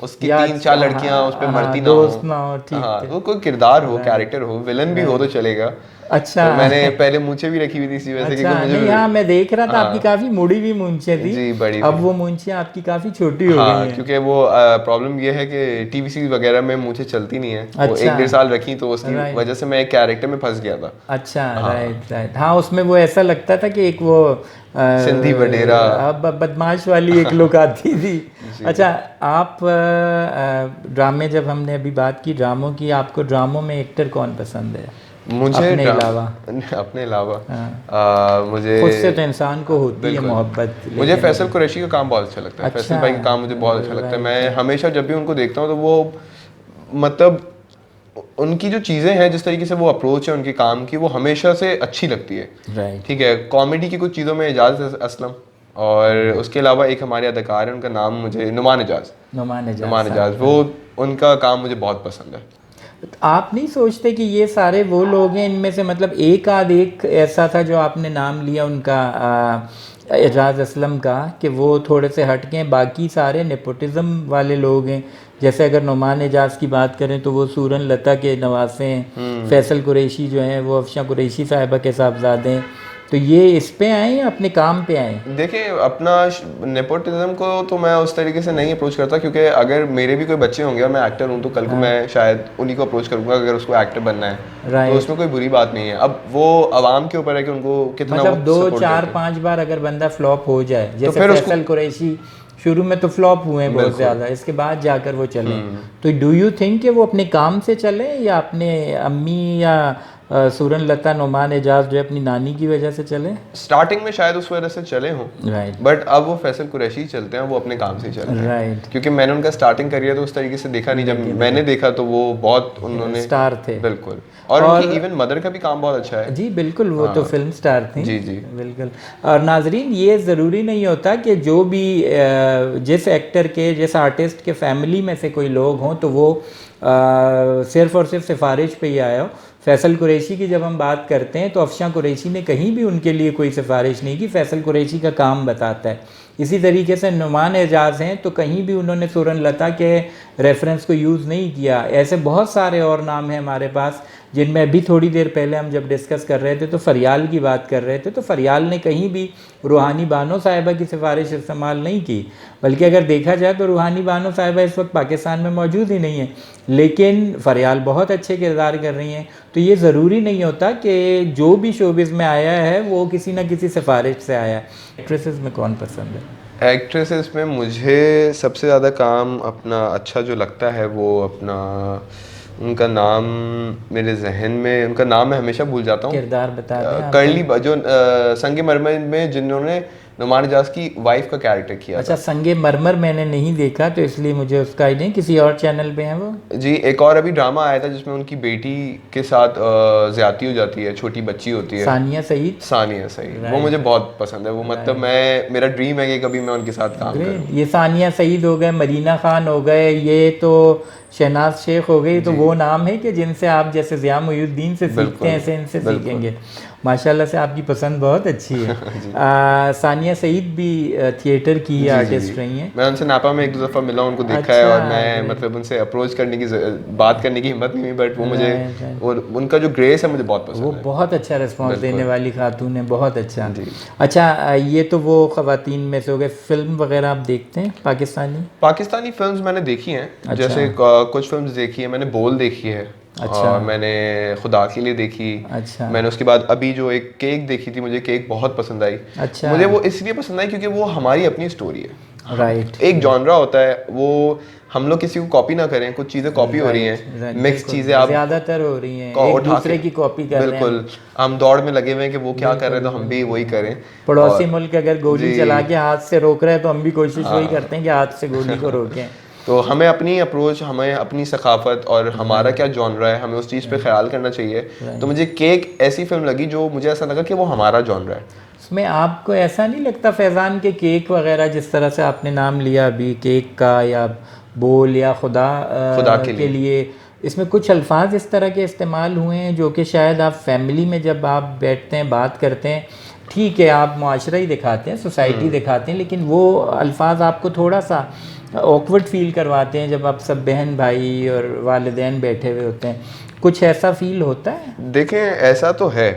उसकी 3-4 लड़कियां उस पे मरती ना हो, हाँ, वो कोई किरदार हो, कैरेक्टर हो, विलन भी हो तो चलेगा। अच्छा। तो मैंने पहले मूंछें भी रखी हुई थी इसी वजह से, अच्छा, मुझे नहीं, हाँ, मैं देख रहा था आपकी काफी मुड़ी हुई मूंछें थी जी, बड़ी। अब वो मूंछें आपकी काफी छोटी हो गई हैं, क्योंकि वो प्रॉब्लम ये है कि टीवी सीरीज वगैरह में मूंछें चलती नहीं है। अच्छा। वो 1-1.5 साल रखी, तो उसकी वजह से मैं एक कैरेक्टर में फंस गया था। अच्छा, राइट। हाँ, उसमें वो ऐसा लगता था कि एक वो सिंधी वडेरा बदमाश वाली एक लुक आती थी। अच्छा, आप ड्रामे, जब हमने अभी बात की ड्रामों की, आपको ड्रामों में एक्टर कौन पसंद है? मुझे अपने अलावा मुझे खुद से तो इंसान को होती है मोहब्बत। मुझे फैसल कुरैशी का काम बहुत अच्छा लगता है। फैसल भाई का काम मुझे बहुत अच्छा लगता है। मैं हमेशा जब भी उनको देखता हूँ तो वो, मतलब उनकी जो चीज़ें हैं, जिस तरीके से वो अप्रोच है उनके काम की, वो हमेशा से अच्छी लगती है। ठीक है, कॉमेडी की कुछ चीज़ों में एजाज असलम, और उसके अलावा एक हमारे अदाकार है, उनका नाम मुझे नुमान एजाज, वो उनका काम मुझे बहुत पसंद है। आप नहीं सोचते कि ये सारे वो लोग हैं, इनमें से मतलब एक ऐसा था जो आपने नाम लिया उनका एजाज असलम का, कि वो थोड़े से हट के, बाकी सारे नेपोटिज्म वाले लोग हैं। जैसे अगर नुमान एजाज की बात करें तो वो सूरन लता के नवासे हैं, फैसल कुरैशी जो हैं वो अफशा कुरैशी साहिबा के साहबजादे हैं। तो ये इस पे आए या अपने काम पे आए? देखिए, अपना नेपोटिज्म को तो मैं उस तरीके से नहीं अप्रोच करता, क्योंकि अगर मेरे भी कोई बच्चे होंगे और मैं एक्टर हूँ तो कल को मैं शायद उन्हीं को अप्रोच करूँगा अगर उसको एक्टर बनना है, तो उसमें कोई बुरी बात नहीं है। अब वो आवाम के ऊपर है कि उनको कितना, मतलब 2-4-5 बार अगर बंदा फ्लॉप हो जाए, जैसे फैसल कुरैशी शुरू में तो फ्लॉप हुए हैं बहुत ज़्यादा, इसके बाद जाकर वो चले, तो डू यू थिंक कि वो अपने काम से चले या अपने अम्मी या सूरन लता नुमान एजाज जो अपनी नानी की वजह से चले? स्टार्टिंग में शायद उस वजह से चले हों, राइट, बट अब वो फैसल कुरैशी चलते हैं, वो अपने काम से चल रहे हैं, राइट। क्योंकि मैंने उनका स्टार्टिंग करियर तो उस तरीके से देखा नहीं, जब मैंने देखा तो वो बहुत, उन्होंने स्टार थे, बिल्कुल, और उनकी इवन मदर का भी काम बहुत अच्छा है। जी बिल्कुल, वो तो फिल्म स्टार थी। जी जी बिल्कुल। और नाजरीन, ये ज़रूरी नहीं होता कि जो भी जिस एक्टर के, जिस आर्टिस्ट के फैमिली में से कोई लोग हों तो वो सिर्फ़ और सिर्फ सिफारिश पे ही आया हो। फैसल कुरैशी की जब हम बात करते हैं तो अफशा कुरैशी ने कहीं भी उनके लिए कोई सिफारिश नहीं की, फैसल कुरैशी का काम बताता है। इसी तरीके से नुमान एजाज हैं तो कहीं भी उन्होंने सूरन लता के रेफरेंस को यूज़ नहीं किया। ऐसे बहुत सारे और नाम हैं हमारे पास, जिनमें अभी थोड़ी देर पहले हम जब डिस्कस कर रहे थे तो फरियाल की बात कर रहे थे, तो फरियाल ने कहीं भी रूहानी बानो साहिबा की सिफारिश इस्तेमाल नहीं की, बल्कि अगर देखा जाए तो रूहानी बानो साहिबा इस वक्त पाकिस्तान में मौजूद ही नहीं है, लेकिन फरियाल बहुत अच्छे किरदार कर रही हैं। तो ये ज़रूरी नहीं होता कि जो भी शोबिज़ में आया है वो किसी न किसी सिफारिश से आया है। एक्ट्रेसेस में कौन पसंद है? एक्ट्रेसेस में मुझे सबसे ज़्यादा काम अपना अच्छा जो लगता है वो अपना, उनका नाम मेरे जहन में, उनका नाम मैं हमेशा भूल जाता हूँ, किरदार बता दें। कर्ली जो संगे मरमर में जिन्होंने नुमान एजाज की वाइफ का कैरेक्टर किया। अच्छा, संगे मरमर मैंने नहीं देखा तो इसलिए मुझे उसका आइडिया, किसी और चैनल पे है वो? जी, एक और अभी ड्रामा आया था जिसमें उनकी बेटी के साथ ज्यादती हो जाती है, छोटी बच्ची होती है, सानिया सईद। वो मुझे बहुत पसंद है। वो मतलब मेरा ड्रीम है कि कभी मैं उनके साथ काम करूं। ये सानिया सईद हो गए, मरीना खान हो गए, ये तो शहनाज शेख हो गई, तो वो नाम है कि जिनसे आप जैसे ज़िया मुहीउद्दीन से सीखते हैं, ऐसे इनसे सीखेंगे। माशाल्लाह से आपकी पसंद बहुत अच्छी है। सानिया सईद भी थिएटर की आर्टिस्ट रही हैं। मैं उनसे नापा में 1-2 दफ़ा मिला, उनको देखा है, और मैं मतलब उनसे अप्रोच करने की बात करने की हिम्मत नहीं हुई, बट वो मुझे और उनका जो ग्रेस है मुझे बहुत पसंद है। वो बहुत अच्छा रिस्पॉन्स देने वाली खातून है, बहुत अच्छा। अच्छा, ये तो वो ख़वातीन में से हो गए। फिल्म वगैरह आप देखते हैं पाकिस्तानी फिल्म्स मैंने देखी हैं। जैसे कुछ फिल्म्स देखी है मैंने, बोल देखी है। और मैंने खुदा के लिए देखी। मैंने उसके बाद अभी जो एक केक देखी थी, मुझे केक बहुत पसंद आई। मुझे वो इसलिए पसंद आई क्योंकि वो हमारी अपनी स्टोरी है। राइट। एक जॉनरा होता है, वो हम लोग किसी को कॉपी ना करें, कुछ चीजें कॉपी हो रही हैं, मिक्स चीजें आप ज्यादातर हो रही हैं, एक दूसरे की कॉपी कर रहे हैं। बिल्कुल, हम दौड़ में लगे हुए हैं कि वो क्या कर रहे हैं तो हम भी वही करें। पड़ोसी मुल्क अगर गोली चला के हाथ से रोक रहे हैं तो हम भी कोशिश वही करते हैं कि हाथ से गोली को रोकें। तो हमें अपनी अप्रोच, हमें अपनी सकाफत और हमारा क्या जॉनरा है, हमें उस चीज़ पे ख्याल करना चाहिए। तो मुझे केक ऐसी फिल्म लगी जो मुझे ऐसा लगा कि वो हमारा जॉनरा है। उसमें आपको ऐसा नहीं लगता फैज़ान के केक वगैरह, जिस तरह से आपने नाम लिया अभी केक का, या बोल, या खुदा के लिए, इसमें कुछ अल्फाज इस तरह के इस्तेमाल हुए हैं जो कि शायद आप फैमिली में जब आप बैठते हैं बात करते हैं, ठीक है आप मुआशरा ही दिखाते हैं, सोसाइटी दिखाते हैं, लेकिन वो अल्फाज आपको थोड़ा सा ऑकवर्ड फील करवाते हैं जब आप सब बहन भाई और वालिदैन बैठे हुए होते हैं। कुछ ऐसा फील होता है? देखें, ऐसा तो है,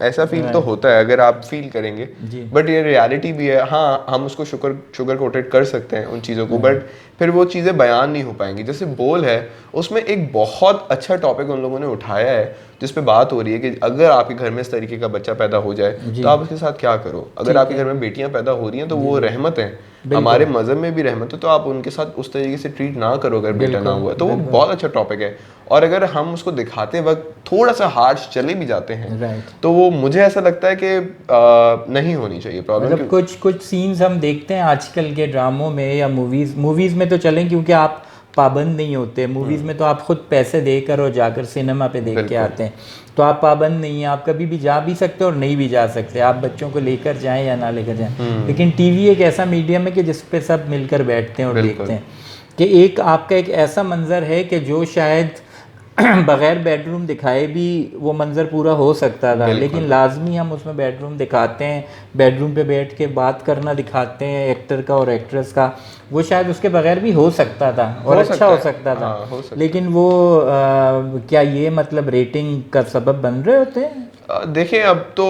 ऐसा फील तो होता है अगर आप फील करेंगे, बट ये रियलिटी भी है। हाँ, हम उसको शुगर कोटेड कर सकते हैं उन चीज़ों को, बट फिर वो चीज़ें बयान नहीं हो पाएंगी। जैसे बोल है, उसमें एक बहुत अच्छा टॉपिक उन लोगों ने उठाया है जिस पे बात हो रही है कि अगर आपके घर में इस तरीके का बच्चा पैदा हो जाए तो आप उसके साथ क्या करो। अगर आपके घर में बेटियां पैदा हो रही हैं तो वो रहमत है, हमारे मज़हब में भी रहमत है, तो आप उनके साथ उस तरीके से ट्रीट ना करो अगर बेटा ना हुआ। तो वो बहुत अच्छा टॉपिक है, और अगर हम उसको दिखाते वक्त थोड़ा सा हार्श चले भी जाते हैं तो वो मुझे ऐसा लगता है कि नहीं होनी चाहिए प्रॉब्लम। मतलब कुछ सीन्स हम देखते हैं आजकल के ड्रामों में या मूवीज़ में तो चलें, क्योंकि आप पाबंद नहीं होते। मूवीज़ में तो आप खुद पैसे देकर और जाकर सिनेमा पे देख के आते हैं, तो आप पाबंद नहीं हैं, आप कभी भी जा भी सकते हो और नहीं भी जा सकते, आप बच्चों को लेकर जाएं या ना लेकर जाएं। लेकिन टीवी एक ऐसा मीडियम है कि जिस पे सब मिलकर बैठते हैं और देखते हैं कि एक आपका एक ऐसा मंजर है कि जो शायद बग़ैर बेडरूम दिखाए भी वो मंज़र पूरा हो सकता था, लेकिन लाजमी हम उसमें बेडरूम दिखाते हैं, बेडरूम पे बैठ के बात करना दिखाते हैं एक्टर का और एक्ट्रेस का। वो शायद उसके बगैर भी हो सकता था और अच्छा हो सकता था, लेकिन वो क्या ये मतलब रेटिंग का सबब बन रहे होते हैं? देखें, अब तो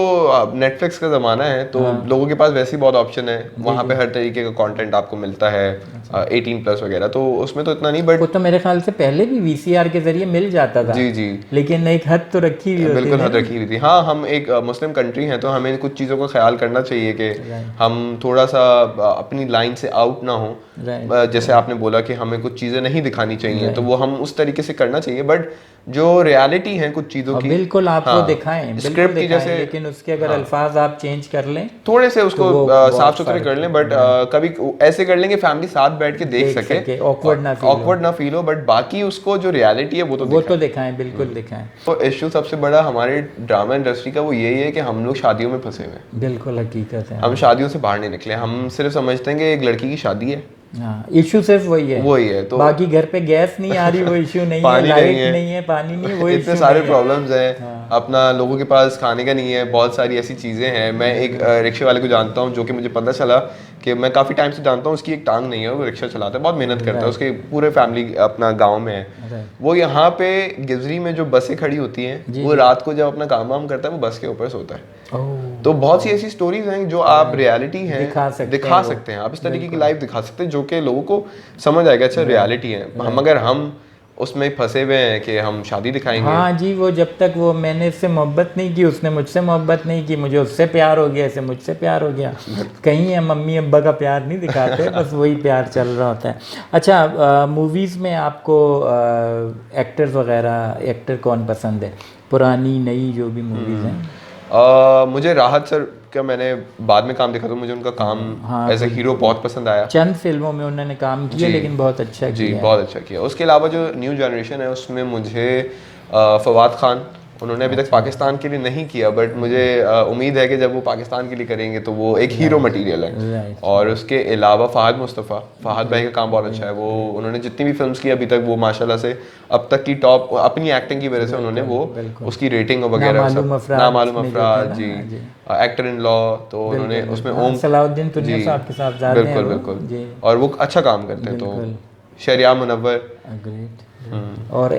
नेटफ्लिक्स का ज़माना है, तो लोगों के पास वैसे ही बहुत ऑप्शन है, वहाँ पे हर तरीके का कंटेंट आपको मिलता है, 18+ वगैरह, तो उसमें तो इतना नहीं, बट वो तो मेरे ख्याल से पहले भी VCR के जरिए मिल जाता था। जी, लेकिन एक हद तो रखी हुई होती है। बिल्कुल हद रखी हुई थी। हाँ, हम एक मुस्लिम कंट्री हैं तो हमें कुछ चीज़ों का ख्याल करना चाहिए कि हम थोड़ा सा अपनी लाइन से आउट ना हो। जैसे आपने बोला कि हमें कुछ चीज़ें नहीं दिखानी चाहिए, तो वो हम उस तरीके से करना चाहिए, बट जो रियलिटी है कुछ चीज़ों की बिल्कुल आपको दिखाएं, स्क्रिप्ट की जैसे, लेकिन उसके अगर अल्फाज आप चेंज कर लें, थोड़े से उसको साफ सुथरे कर लें, बट कभी ऐसे कर लेंगे फैमिली साथ बैठ के देख सके, ऑकवर्ड ना फील हो, बट बाकी उसको जो रियलिटी है वो तो दिखाएं, बिल्कुल दिखाएं। तो इशू सबसे बड़ा हमारे ड्रामा इंडस्ट्री का वो यही है कि हम लोग शादियों में फंसे हुए हैं। बिल्कुल हकीकत है, हम शादियों से बाहर नहीं निकले, हम सिर्फ समझते हैं कि एक लड़की की शादी है। इशू सिर्फ वही है, तो बाकी घर पे गैस नहीं आ रही वो इशू नहीं है, लाइट नहीं है, पानी नहीं है, वो इतने सारे प्रॉब्लम्स हैं। अपना लोगों के पास खाने का नहीं है, बहुत सारी ऐसी चीज़ें हैं। मैं एक रिक्शे वाले को जानता हूँ जो कि मुझे पता चला कि मैं काफ़ी टाइम से जानता हूँ, उसकी एक टांग नहीं है, वो रिक्शा चलाता है, बहुत मेहनत करता है, उसके पूरे फैमिली अपना गाँव में है। वो यहाँ पे गिजरी में जो बसें खड़ी होती हैं, वो रात को जब अपना काम वाम करता है वो बस के ऊपर सोता है। तो बहुत सी ऐसी स्टोरीज हैं जो आप रियलिटी है दिखा सकते हैं, आप इस तरीके की लाइफ दिखा सकते हैं जो कि लोगों को समझ आएगा अच्छा रियलिटी है। हम अगर हम उसमें फंसे हुए हैं कि हम शादी दिखाएंगे, हाँ जी, वो जब तक वो मैंने इससे मोहब्बत नहीं की, उसने मुझसे मोहब्बत नहीं की, मुझे उससे प्यार हो गया, ऐसे मुझसे प्यार हो गया, कहीं है मम्मी अब्बा का प्यार नहीं दिखाते, बस वही प्यार चल रहा होता है। अच्छा, मूवीज़ में आपको एक्टर्स वगैरह, एक्टर कौन पसंद है, पुरानी नई जो भी मूवीज़ हैं? मुझे राहत सर का मैंने बाद में काम देखा तो मुझे उनका काम एज ए हीरो बहुत पसंद आया। चंद फिल्मों में उन्होंने काम किया, लेकिन बहुत अच्छा किया। बहुत अच्छा किया। उसके अलावा जो न्यू जनरेशन है उसमें मुझे फवाद खान उन्होंने अभी तक पाकिस्तान के लिए नहीं किया, बट मुझे उम्मीद है कि जब वो पाकिस्तान के लिए करेंगे तो वो एक हीरो मटेरियल है। और उसके अलावा फहद भाई का काम बहुत अच्छा है। वो उन्होंने जितनी भी फिल्म्स की अभी तक, वो माशाल्लाह से अब तक की टॉप, अपनी एक्टिंग की वजह से उन्होंने वो उसकी रेटिंग वगैरह ना मालूम अफराद जी, एक्टर इन लॉ, तो उन्होंने उसमें ओम सलाउद्दीन तुनिया साहब के साथ जाते हैं, बिल्कुल, और वो अच्छा काम करते हैं। तो शरिया मुनव्वर। ग्रेट। और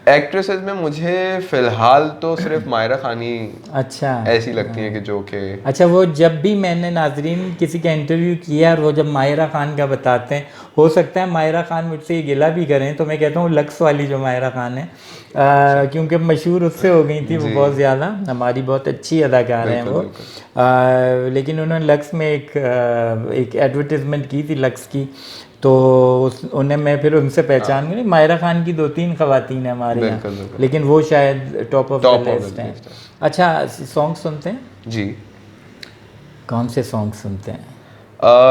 एक्ट्रेसेस में मुझे फिलहाल तो सिर्फ मायरा खानी अच्छा ऐसी लगती है कि जो कि अच्छा, वो जब भी मैंने नाजरीन किसी का इंटरव्यू किया और वो जब मायरा खान का बताते हैं, हो सकता है मायरा खान मुझसे ये गिला भी करें, तो मैं कहता हूँ लक्स वाली जो मायरा खान है, क्योंकि मशहूर उससे हो गई थी वो बहुत ज़्यादा, हमारी बहुत अच्छी अदाकार हैं वो। लेकिन उन्होंने लक्स में एक एडवर्टीजमेंट की थी लक्स की, तो उन्हें मैं फिर उनसे पहचान गई। मायरा खान की 2-3 खवातीन हैं हमारे यहाँ, लेकिन वो शायद टॉप ऑफ द लिस्ट हैं। अच्छा, सॉन्ग सुनते हैं जी? कौन से सॉन्ग सुनते हैं?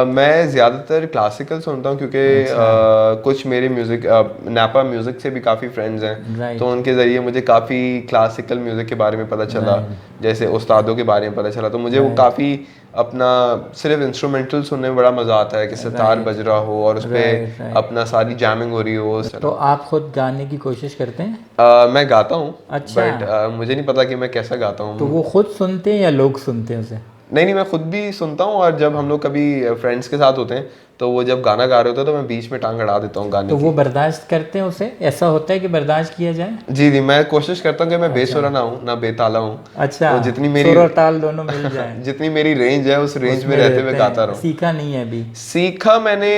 मैं ज़्यादातर क्लासिकल सुनता हूँ, क्योंकि कुछ मेरे म्यूज़िक नापा म्यूज़िक से भी काफ़ी फ्रेंड्स हैं, तो उनके ज़रिए मुझे काफ़ी क्लासिकल म्यूज़िक के बारे में पता चला, जैसे उस्तादों के बारे में पता चला। तो मुझे वो काफ़ी अपना सिर्फ इंस्ट्रूमेंटल सुनने में बड़ा मज़ा आता है कि सितार बज रहा हो और उस पर अपना सारी जैमिंग हो रही हो। तो आप खुद गाने की कोशिश करते हैं? मैं गाता हूँ, अच्छा, बट मुझे नहीं पता कि मैं कैसा गाता हूँ। तो वो खुद सुनते हैं या लोग सुनते हैं उसे? नहीं, मैं खुद भी सुनता हूँ, और जब हम लोग कभी फ्रेंड्स के साथ होते हैं तो वो जब गाना गा रहे होते हैं तो मैं बीच में टांग अड़ा देता हूँ गाने तो वो बर्दाश्त करते हैं उसे? ऐसा होता है कि बर्दाश्त किया जाए? जी, मैं कोशिश करता हूँ कि मैं बेसुरा ना हूँ ना बेताला हूँ। अच्छा, तो जितनी मेरी सुर और ताल दोनों मिल जाए जितनी मेरी रेंज है उस रेंज में रहते हुए गाता रहूँ। सीखा नहीं है अभी? सीखा मैंने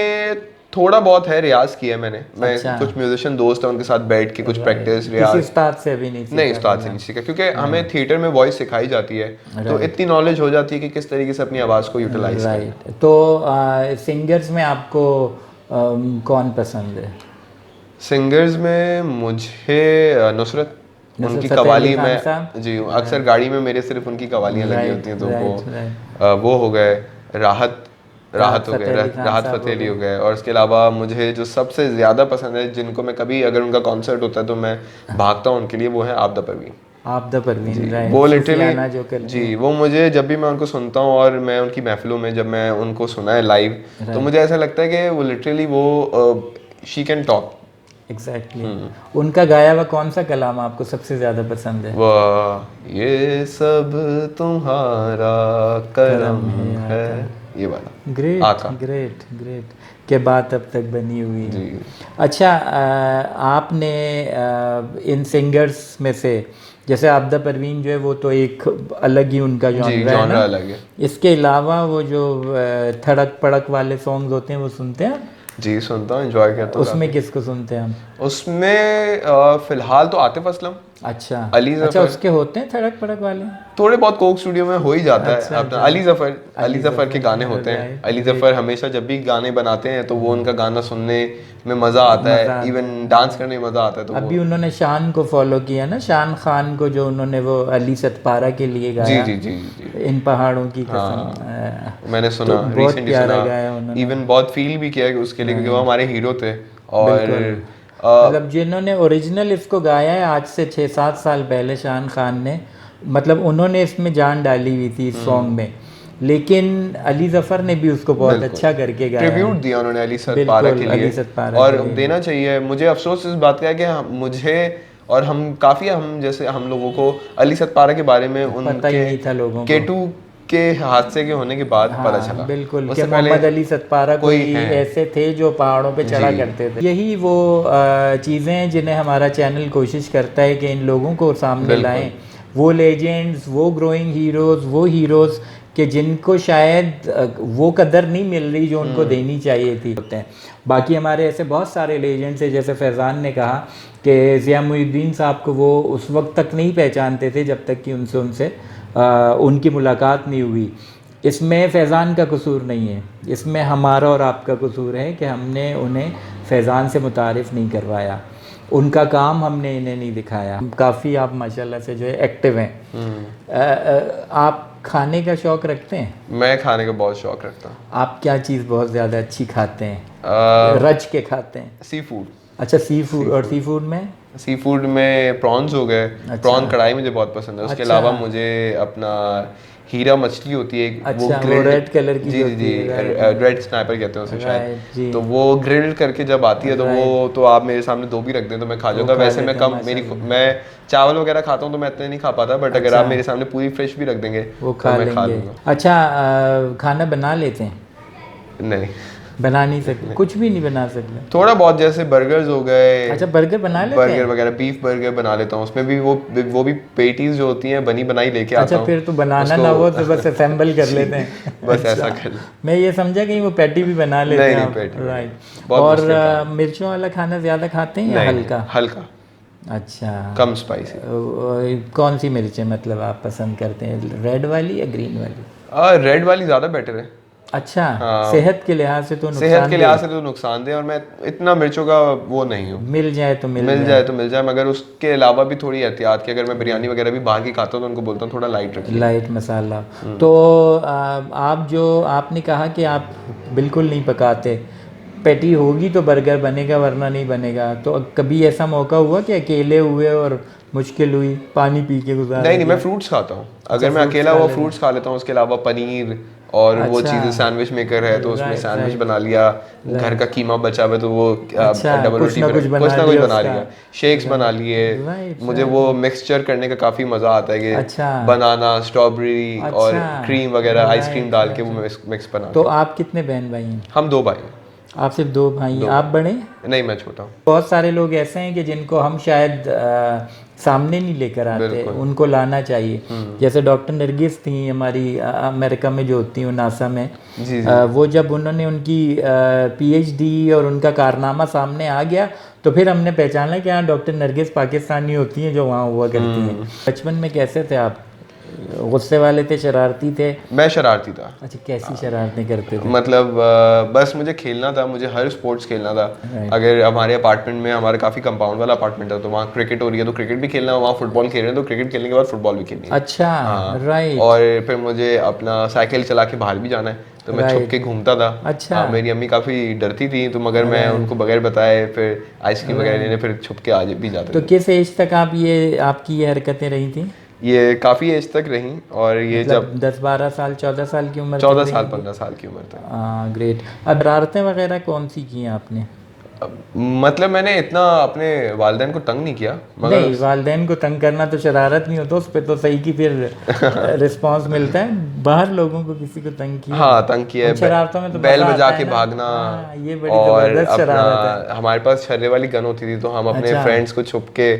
थोड़ा बहुत है, रियाज किया मैंने। मैं कुछ म्यूजिशियन दोस्त हैं उनके साथ बैठ के कुछ प्रैक्टिस रियाज। किसी उस्ताद से अभी नहीं सीखा? नहीं, उस्ताद से नहीं सीखा, क्योंकि हमें थिएटर में वॉइस सिखाई जाती है, तो इतनी नॉलेज हो जाती है कि किस तरीके से अपनी आवाज़ को यूटिलाइज करें। तो सिंगर्स में आपको कौन पसंद है? सिंगर्स में मुझे नुसरत, उनकी कवाली में जी, अक्सर गाड़ी में मेरे सिर्फ उनकी कवालियाँ लगी होती हैं, तो वो हो गए। राहत फ़तेह अली हो गए। और उसके अलावा मुझे जो सबसे ज़्यादा पसंद है, जिनको मैं कभी अगर उनका कॉन्सर्ट होता है तो मैं भागता हूँ उनके लिए, वो है आबिदा परवीन। वो लिटरली जी, वो मुझे जब भी मैं उनको सुनता हूँ और मैं उनकी महफिलों में जब मैं उनको सुना है लाइव, तो मुझे ऐसा लगता है कि वो लिटरली वो शी कैन टॉक। एग्जैक्टली। उनका गाया हुआ कौन सा कलाम आपको सबसे ज़्यादा पसंद है? वाह ये सब तुम्हारा करम है, ये वाला। ग्रेट के बात अब तक बनी हुई है। अच्छा, आपने इन सिंगर्स में से, जैसे आबिदा परवीन जो है वो तो एक अलग ही उनका जॉनरा है ना, अलग है। इसके अलावा वो जो थड़क पड़क वाले सॉन्ग्स होते हैं वो सुनते हैं? जी, सुनता हूँ, एंजॉय करता हूँ। उसमें किसको सुनते हैं हम? उसमें फिलहाल तो आतिफ असलम। अच्छा, अली ज़फ़र। अच्छा, उसके होते हैं थड़क पड़क वाले? थोड़े बहुत कोक स्टूडियो में हो ही जाता है अपना। अली ज़फ़र के गाने होते हैं। अली ज़फ़र हमेशा जब भी गाने बनाते हैं तो वो उनका गाना सुनने में मज़ा आता है, इवन डांस करने में मज़ा आता है। तो अभी उन्होंने शान को फॉलो किया ना, शान खान को, जो उन्होंने वो अली सतपारा के लिए गाया। जी, इन पहाड़ों की कसम। मैंने सुना, रिसेंटली सुना, इवन बहुत फील भी किया उसके लिए, क्योंकि वो हमारे हीरो थे। और मतलब जिन्होंने ओरिजिनल इसको गाया है आज से 6-7 साल पहले, शान खान ने, मतलब उन्होंने इसमें जान डाली हुई थी इस सॉन्ग में, लेकिन अली ज़फ़र ने भी उसको बहुत अच्छा करके गाया, ट्रिब्यूट दिया उन्होंने अली सतपारा के लिए, और देना चाहिए। मुझे अफसोस इस बात का है कि मुझे और हम जैसे हम लोगों को अली सतपारा के बारे में पता ही नहीं था लोगों को, के हादसे के होने के बाद पता चला। बिल्कुल, कि मोहम्मद अली सतपारा कोई ऐसे थे जो पहाड़ों पे चढ़ा करते थे। यही वो चीज़ें हैं जिन्हें हमारा चैनल कोशिश करता है कि इन लोगों को सामने लाएं, वो लेजेंड्स, वो ग्रोइंग हीरोज़, वो हीरोज़ कि जिनको शायद वो कदर नहीं मिल रही जो उनको देनी चाहिए थी होते हैं। बाकी हमारे ऐसे बहुत सारे लेजेंड्स हैं, जैसे फैज़ान ने कहा कि ज़िया मुहीद्दीन साहब को वो उस वक्त तक नहीं पहचानते थे जब तक कि उनसे उनकी मुलाकात नहीं हुई। इसमें फैज़ान का कसूर नहीं है, इसमें हमारा और आपका कसूर है कि हमने उन्हें फैज़ान से मुतारिफ़ नहीं करवाया, उनका काम हमने इन्हें नहीं दिखाया। काफ़ी आप माशाल्लाह से जो है एक्टिव हैं। आप खाने का शौक़ रखते हैं? मैं खाने का बहुत शौक़ रखता हूँ। आप क्या चीज़ बहुत ज़्यादा अच्छी खाते हैं, रच के खाते हैं? Sea food. अच्छा, सी फूड, और सी फूड में? सी फूड में प्रॉन्स हो गए। अच्छा। प्रॉन कढ़ाई मुझे बहुत पसंद है। उसके अच्छा। अलावा मुझे अपना हीरा मछली होती है, अच्छा, वो ग्रिल्ड, रेड कलर की जी जो जी होती जी, है, रेड स्नाइपर कहते हैं उसे राइट शायद। जी। तो वो ग्रिल्ड करके जब आती है तो वो राइट, तो आप मेरे सामने दो भी रख दें तो मैं खा वो जाऊंगा। खा वैसे मैं लेते हैं कम, मेरी माशाल्लाह। मैं चावल वगैरह खाता हूँ तो मैं इतने नहीं खा पाता, बट अगर अच्छा, आप मेरे सामने पूरी फिश भी रख देंगे वो तो खा मैं खा लेंगे। लूँगा। अच्छा, खाना बना लेते हैं? नहीं, बना नहीं सकते? कुछ भी नहीं बना सकते? थोड़ा बहुत, जैसे बर्गर्स हो गए, अच्छा, बर्गर बना लेते बर्गर हैं? वगैरह, बीफ बर्गर बना लेता हूँ। उसमें भी वो भी पेटीज जो होती हैं बनी बनाई लेके आता अच्छा, हूँ। फिर तो बनाना उसको ना हो तो बस असेंबल कर जी, लेते हैं। बस ऐसा अच्छा, कर ले। मैं ये समझा कहीं वो पैटी भी बना लेते नहीं हैं नहीं, आप। पेटी वगैरह राइट। बहुत और मुश्किल काम। मिर्चों वाला खाना ज़्यादा खाते हैं या नहीं नहीं, हल्का? हल्का, अच्छा। कम स्पाइसी। कौन सी मिर्चें मतलब आप पसंद करते हैं, रेड वाली या ग्रीन वाली? रेड वाली ज़्यादा बेटर है। अच्छा, हाँ, सेहत के लिहाज से तो सेहत के नुकसानदेह लिहाज है। से तो नुकसानदेह, और मैं इतना मिर्चों का वो नहीं हूँ। मिल जाए तो मिल मिल जाए। जाए तो मिल जाए, मगर उसके अलावा भी थोड़ी एहतियात की। अगर मैं बिरयानी वगैरह भी बाहर की खाता हूँ तो उनको बोलता हूँ थोड़ा लाइट रखिए। लाइट मसाला। तो आप जो आपने कहा कि आप बिल्कुल नहीं पकाते, पैटी होगी तो बर्गर बनेगा वरना नहीं बनेगा, तो कभी ऐसा मौका हुआ कि अकेले हुए और मुश्किल हुई, पानी पी के गुजारा नहीं नहीं, मैं किया? फ्रूट्स खाता हूँ। अच्छा, अगर मैं फ्रूट्स अकेला खा वो लेते फ्रूट्स खा लेता हूँ। उसके अलावा पनीर और वो अच्छा, चीज़ें, सैंडविच मेकर है तो उसमें राइट सैंडविच राइट बना लिया। घर राइट। का कीमा बचा हुआ है तो वो अच्छा, डबल कुछ रोटी ना में कुछ कुछ बना ना कुछ लिया बना उसका। लिया। शेक्स बना राइट लिए। राइट मुझे राइट। वो मिक्सचर करने का काफ़ी मज़ा आता है अच्छा कि बनाना, स्ट्रॉबेरी और अच्छा, क्रीम वगैरह, आइसक्रीम राइट डाल के राइट वो राइट। मिक्स बना तो के। आप कितने बहन भाई हैं? हम दो भाई हैं। आप सिर्फ दो भाई हैं? दो आप भाई, बड़े? नहीं मैं छोटा हूँ। बहुत सारे लोग ऐसे हैं कि जिनको हम शायद सामने नहीं लेकर आते, बिल्कुल। उनको लाना चाहिए। जैसे डॉक्टर नरगिस थी हमारी, अमेरिका में जो होती हैं नासा में, जी जी। वो जब उन्होंने उनकी पीएचडी और उनका कारनामा सामने आ गया तो फिर हमने पहचाना कि हाँ, डॉक्टर नरगिस पाकिस्तानी होती हैं जो वहाँ हुआ करती हैं। बचपन में कैसे थे आप? गुस्से वाले थे, शरारती थे? मैं शरारती था। अच्छा, कैसी शरारतें करते थे? मतलब बस मुझे खेलना था, मुझे हर स्पोर्ट्स खेलना था। राइट। अगर हमारे अपार्टमेंट में, हमारे काफ़ी कंपाउंड वाला अपार्टमेंट था, तो वहाँ क्रिकेट हो रही है तो क्रिकेट भी खेलना है, वहाँ फुटबॉल खेल रहे हैं तो क्रिकेट खेलने के बाद फुटबॉल भी खेलनी है। अच्छा, हाँ, राइट और फिर मुझे अपना साइकिल चला के बाहर भी जाना है तो मैं छुप राइट। के घूमता था। अच्छा, हाँ, मेरी अम्मी काफ़ी डरती थी तो मगर मैं राइट उनको बगैर बताए फिर आइसक्रीम वगैरह लेने फिर छुप के आ भी जाते तो थे। किस एज तक आप ये आपकी ये हरकतें रही थी? ये काफ़ी एज तक रही, और ये मतलब जब 10-12 साल, 14 साल की उम्र तक 14 रही साल होंगी? 15 साल की उम्र तक। हाँ, ग्रेट। अब शरारतें वगैरह कौन सी की हैं आपने? मतलब मैंने इतना अपने वालिदैन को तंग नहीं किया, मगर नहीं, वालिदैन को तंग करना तो शरारत नहीं होता, उस पर तो सही की फिर रिस्पांस मिलता है। बाहर लोगों को किसी को तंग किया? हाँ, तंग किया उन है। शरारतों में तो बैल मज़ा बजा आता है के ना। भागना। हाँ, ये बड़ी और ज़बरदस्त अपना शरारत है। हमारे पास छर्रे वाली गन होती थी तो हम अपने अच्छा फ्रेंड्स को छुप के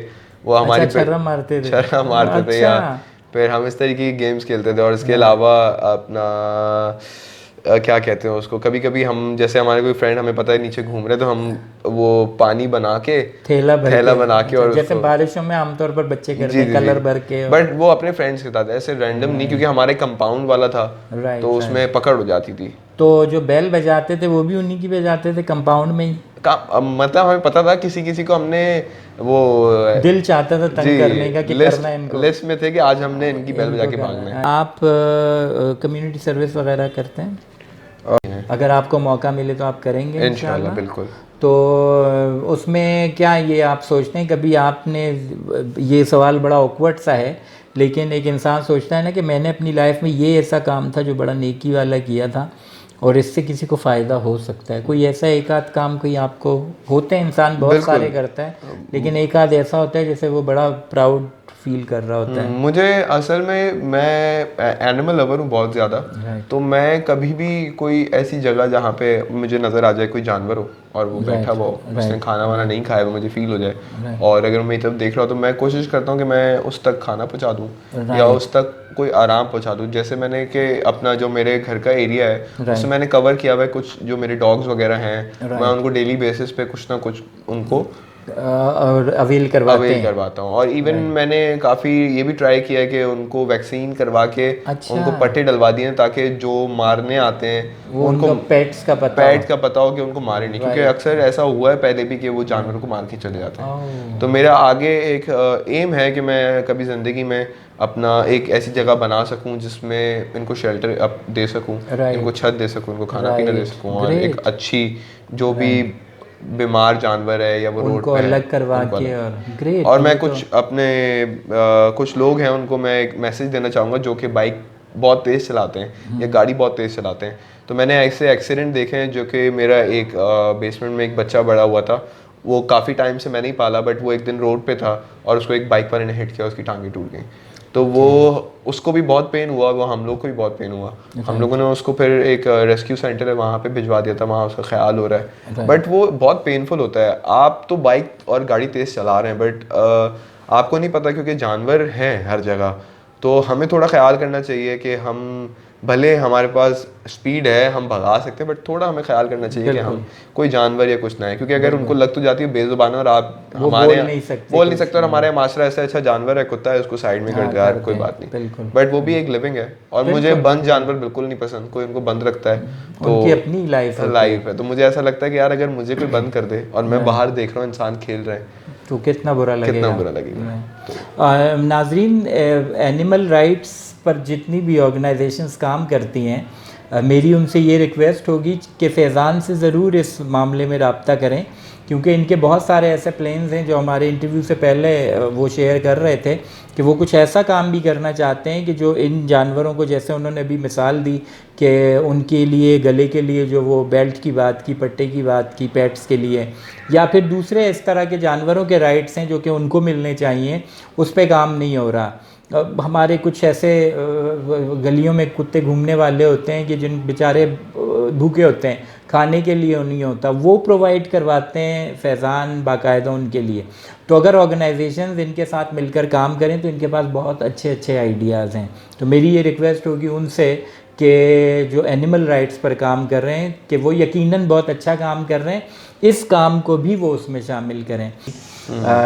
वो अच्छा, हमारी छर्रा मारते थे? छर्रा मारते थे, अच्छा या फिर हम इस तरीके की गेम्स खेलते थे। और इसके अलावा अपना क्या कहते हैं उसको, कभी कभी हम, जैसे हमारे कोई फ्रेंड हमें पता है नीचे घूम रहे तो हम वो पानी बना के, थैला बना के अच्छा, और जैसे उसको, बारिशों में आमतौर पर बच्चे करते जी हैं, जी जी, कलर भर के। बट वो अपने फ्रेंड्स के साथ, ऐसे रैंडम नहीं, क्योंकि हमारे कंपाउंड वाला था तो राइट राइट। उसमें पकड़ हो जाती थी। तो जो बैल बजाते थे वो भी उन्हीं की बजाते थे कंपाउंड में ही? मतलब हमें पता था किसी किसी को हमने वो, दिल चाहता था तंग करने का कि करना है इनको, लिस्ट में थे कि आज हमने इनकी बैल बजा इनको के करना भागना है। आप कम्युनिटी सर्विस वगैरह करते हैं? है। अगर आपको मौका मिले तो आप करेंगे इंशाल्लाह, इंशाल्लाह? बिल्कुल। तो उसमें क्या ये आप सोचते हैं, कभी आपने, ये सवाल बड़ा ऑकवर्ड सा है लेकिन एक इंसान सोचता है ना कि मैंने अपनी लाइफ में ये ऐसा काम था जो बड़ा नेकी वाला किया था और इससे किसी को फ़ायदा हो सकता है, कोई ऐसा एक आध काम कोई आपको, होते हैं इंसान बहुत सारे करता है लेकिन एक आध ऐसा होता है जैसे वो बड़ा प्राउड फील कर रहा होता है? मुझे असल में, मैं एनिमल लवर हूँ बहुत ज़्यादा। तो मैं कभी भी कोई ऐसी जगह जहाँ पे मुझे नज़र आ जाए कोई जानवर हो और वो बैठा हुआ हो, उसने खाना वाना नहीं खाया, वो मुझे फील हो जाए और अगर मैं मेरी तरफ देख रहा हूँ तो मैं कोशिश करता हूँ कि मैं उस तक खाना पहुँचा दूँ या उस तक कोई आराम पहुँचा दूँ। जैसे मैंने कि अपना जो मेरे घर का एरिया है उसमें मैंने कवर किया हुआ है, कुछ जो मेरे डॉग्स वगैरह हैं मैं उनको डेली बेसिस पे कुछ ना कुछ उनको और अवेल करवाता हूँ। और इवन मैंने काफ़ी ये भी ट्राई किया है कि उनको वैक्सीन करवा के उनको पट्टे डलवा दिए ताकि जो मारने आते हैं वो उनको पेट्स का पता हो कि उनको मारे नहीं, क्योंकि अक्सर ऐसा हुआ है पहले भी कि वो जानवर को मार के चले जाते हैं। तो मेरा आगे एक एम है कि मैं कभी ज़िंदगी में अपना एक ऐसी जगह बना सकूं जिसमें इनको शेल्टर दे सकूं, इनको छत दे सकूं, इनको खाना पीना दे सकूं और एक अच्छी जो भी बीमार जानवर है या वो रोड उनको पे है, अलग करवा के, और ग्रेट। और मैं कुछ अपने कुछ लोग हैं उनको मैं एक मैसेज देना चाहूँगा जो कि बाइक बहुत तेज़ चलाते हैं या गाड़ी बहुत तेज़ चलाते हैं। तो मैंने ऐसे एक्सीडेंट देखे हैं, जो कि मेरा एक बेसमेंट में एक बच्चा बड़ा हुआ था, वो काफ़ी टाइम से मैं नहीं पाला, बट वो एक दिन रोड पे था और उसको एक बाइक वाले ने हिट किया, उसकी टांगें टूट गई। तो वो उसको भी बहुत पेन हुआ, वो हम लोग को भी बहुत पेन हुआ। हम लोगों ने उसको फिर एक रेस्क्यू सेंटर है वहाँ पे भिजवा दिया था, वहाँ उसका ख्याल हो रहा है। बट वो बहुत पेनफुल होता है। आप तो बाइक और गाड़ी तेज़ चला रहे हैं, बट आपको नहीं पता, क्योंकि जानवर हैं हर जगह। तो हमें थोड़ा ख्याल करना चाहिए कि हम, भले हमारे पास स्पीड है, हम भगा सकते हैं, बट थोड़ा हमें ख्याल करना चाहिए कि हम कोई जानवर या कुछ ना है, क्योंकि अगर उनको लग तो जाती है बेजुबान, और आप हमारे बोल नहीं सकते, और हमारे माशरा ऐसा अच्छा जानवर है, कुत्ता है, उसको साइड में कर दिया, कोई बात नहीं, बट वो भी एक लिविंग है। और मुझे बंद जानवर बिल्कुल नहीं पसंद, कोई उनको बंद रखता है तो उनकी अपनी लाइफ है। तो मुझे ऐसा लगता है कि यार अगर मुझे कोई बंद कर दे और मैं बाहर देख रहा हूँ इंसान खेल रहे हैं, तो कितना बुरा लगेगा। नाजरीन, एनिमल राइट्स पर जितनी भी ऑर्गेनाइजेशंस काम करती हैं, मेरी उनसे ये रिक्वेस्ट होगी कि फैज़ान से ज़रूर इस मामले में रब्ता करें, क्योंकि इनके बहुत सारे ऐसे प्लान्स हैं जो हमारे इंटरव्यू से पहले वो शेयर कर रहे थे कि वो कुछ ऐसा काम भी करना चाहते हैं कि जो इन जानवरों को, जैसे उन्होंने अभी मिसाल दी कि उनके लिए गले के लिए जो वो बेल्ट की बात की, पट्टे की बात की पेट्स के लिए, या फिर दूसरे इस तरह के जानवरों के राइट्स हैं जो कि उनको मिलने चाहिए, उस पर काम नहीं हो रहा। हमारे कुछ ऐसे गलियों में कुत्ते घूमने वाले होते हैं कि जिन बेचारे भूखे होते हैं, खाने के लिए नहीं होता, वो प्रोवाइड करवाते हैं फैज़ान बाकायदा उनके लिए। तो अगर ऑर्गेनाइजेशंस इनके साथ मिलकर काम करें तो इनके पास बहुत अच्छे अच्छे आइडियाज़ हैं। तो मेरी ये रिक्वेस्ट होगी उनसे कि जो एनिमल राइट्स पर काम कर रहे हैं, कि वो यकीनन बहुत अच्छा काम कर रहे हैं, इस काम को भी वो उसमें शामिल करें।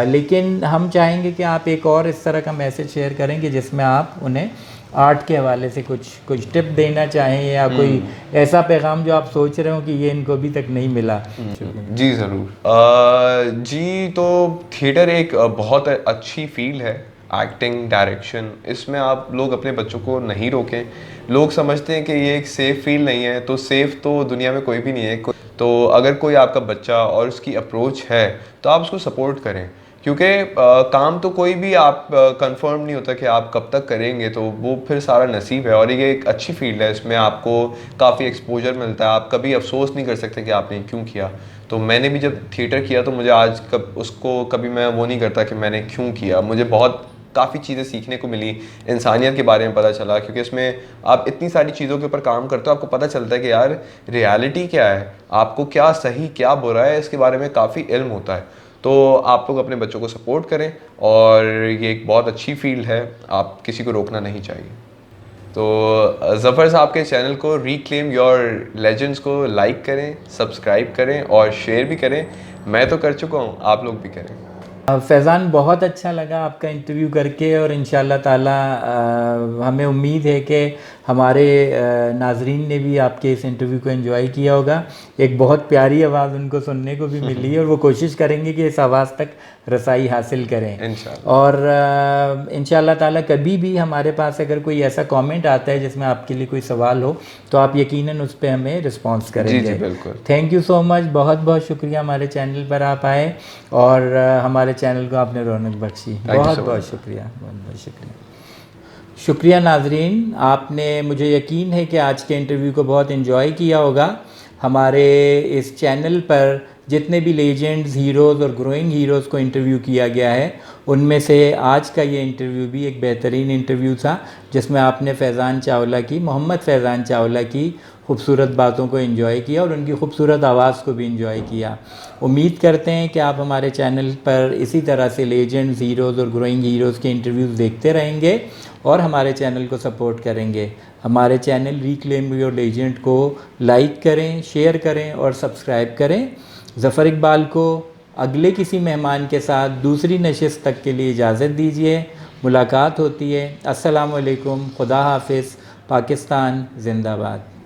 लेकिन हम चाहेंगे कि आप एक और इस तरह का मैसेज शेयर करें कि जिसमें आप उन्हें आर्ट के हवाले से कुछ टिप देना चाहें, या कोई ऐसा पैगाम जो आप सोच रहे हो कि ये इनको अभी तक नहीं मिला। जी ज़रूर। जी, तो थिएटर एक बहुत अच्छी फील्ड है, एक्टिंग, डायरेक्शन, इसमें आप लोग अपने बच्चों को नहीं रोकें। लोग समझते हैं कि ये एक सेफ़ फील्ड नहीं है, तो सेफ़ तो दुनिया में कोई भी नहीं है। तो अगर कोई आपका बच्चा और उसकी अप्रोच है तो आप उसको सपोर्ट करें, क्योंकि काम तो कोई भी आप कंफर्म नहीं होता कि आप कब तक करेंगे, तो वो फिर सारा नसीब है। और ये एक अच्छी फील्ड है, इसमें आपको काफ़ी एक्सपोजर मिलता है, आप कभी अफसोस नहीं कर सकते कि आपने क्यों किया। तो मैंने भी जब थिएटर किया तो मुझे आज उसको कभी मैं वो नहीं करता कि मैंने क्यों किया। मुझे बहुत काफ़ी चीज़ें सीखने को मिली, इंसानियत के बारे में पता चला, क्योंकि इसमें आप इतनी सारी चीज़ों के ऊपर काम करते हो, आपको पता चलता है कि यार रियलिटी क्या है, आपको क्या सही क्या बुरा है, इसके बारे में काफ़ी इल्म होता है। तो आप लोग अपने बच्चों को सपोर्ट करें, और ये एक बहुत अच्छी फील्ड है, आप किसी को रोकना नहीं चाहिए। तो ज़फ़र साहब के चैनल को रिक्लेम योर लेजेंड्स को लाइक करें, सब्सक्राइब करें और शेयर भी करें। मैं तो कर चुका हूँ, आप लोग भी करें। फैज़ान, बहुत अच्छा लगा आपका इंटरव्यू करके, और इंशाल्लाह ताला हमें उम्मीद है कि हमारे नाजरीन ने भी आपके इस इंटरव्यू को एंजॉय किया होगा। एक बहुत प्यारी आवाज़ उनको सुनने को भी मिली है, और वो कोशिश करेंगे कि इस आवाज़ तक रसाई हासिल करें इंशाल्लाह। और इंशाल्लाह ताला कभी भी हमारे पास अगर कोई ऐसा कमेंट आता है जिसमें आपके लिए कोई सवाल हो, तो आप यकीनन उस पर हमें रिस्पॉन्स करेंगे। जी बिल्कुल। थैंक यू सो मच, बहुत बहुत शुक्रिया हमारे चैनल पर आप आए और हमारे चैनल को आपने रौनक बख्शी। बहुत बहुत शुक्रिया, बहुत बहुत शुक्रिया। शुक्रिया नाजरीन, आपने, मुझे यकीन है कि आज के इंटरव्यू को बहुत इन्जॉय किया होगा। हमारे इस चैनल पर जितने भी लेजेंड्स, हीरोज़ और ग्रोइंग हीरोज़ को इंटरव्यू किया गया है, उनमें से आज का ये इंटरव्यू भी एक बेहतरीन इंटरव्यू था, जिसमें आपने फैज़ान चावला की, मोहम्मद फैज़ान चावला की खूबसूरत बातों को एंजॉय किया और उनकी खूबसूरत आवाज़ को भी एंजॉय किया। उम्मीद करते हैं कि आप हमारे चैनल पर इसी तरह से लेजेंड्स, हीरोज़ और ग्रोइंग हीरोज़ के इंटरव्यूज़ देखते रहेंगे और हमारे चैनल को सपोर्ट करेंगे। हमारे चैनल रिक्लेम योर लेजेंड को लाइक करें, शेयर करें और सब्सक्राइब करें। ज़फ़र इकबाल को अगले किसी मेहमान के साथ दूसरी नशिस्त तक के लिए इजाज़त दीजिए। मुलाकात होती है। अस्सलामु अलैकुम, खुदा हाफिज़, पाकिस्तान जिंदाबाद।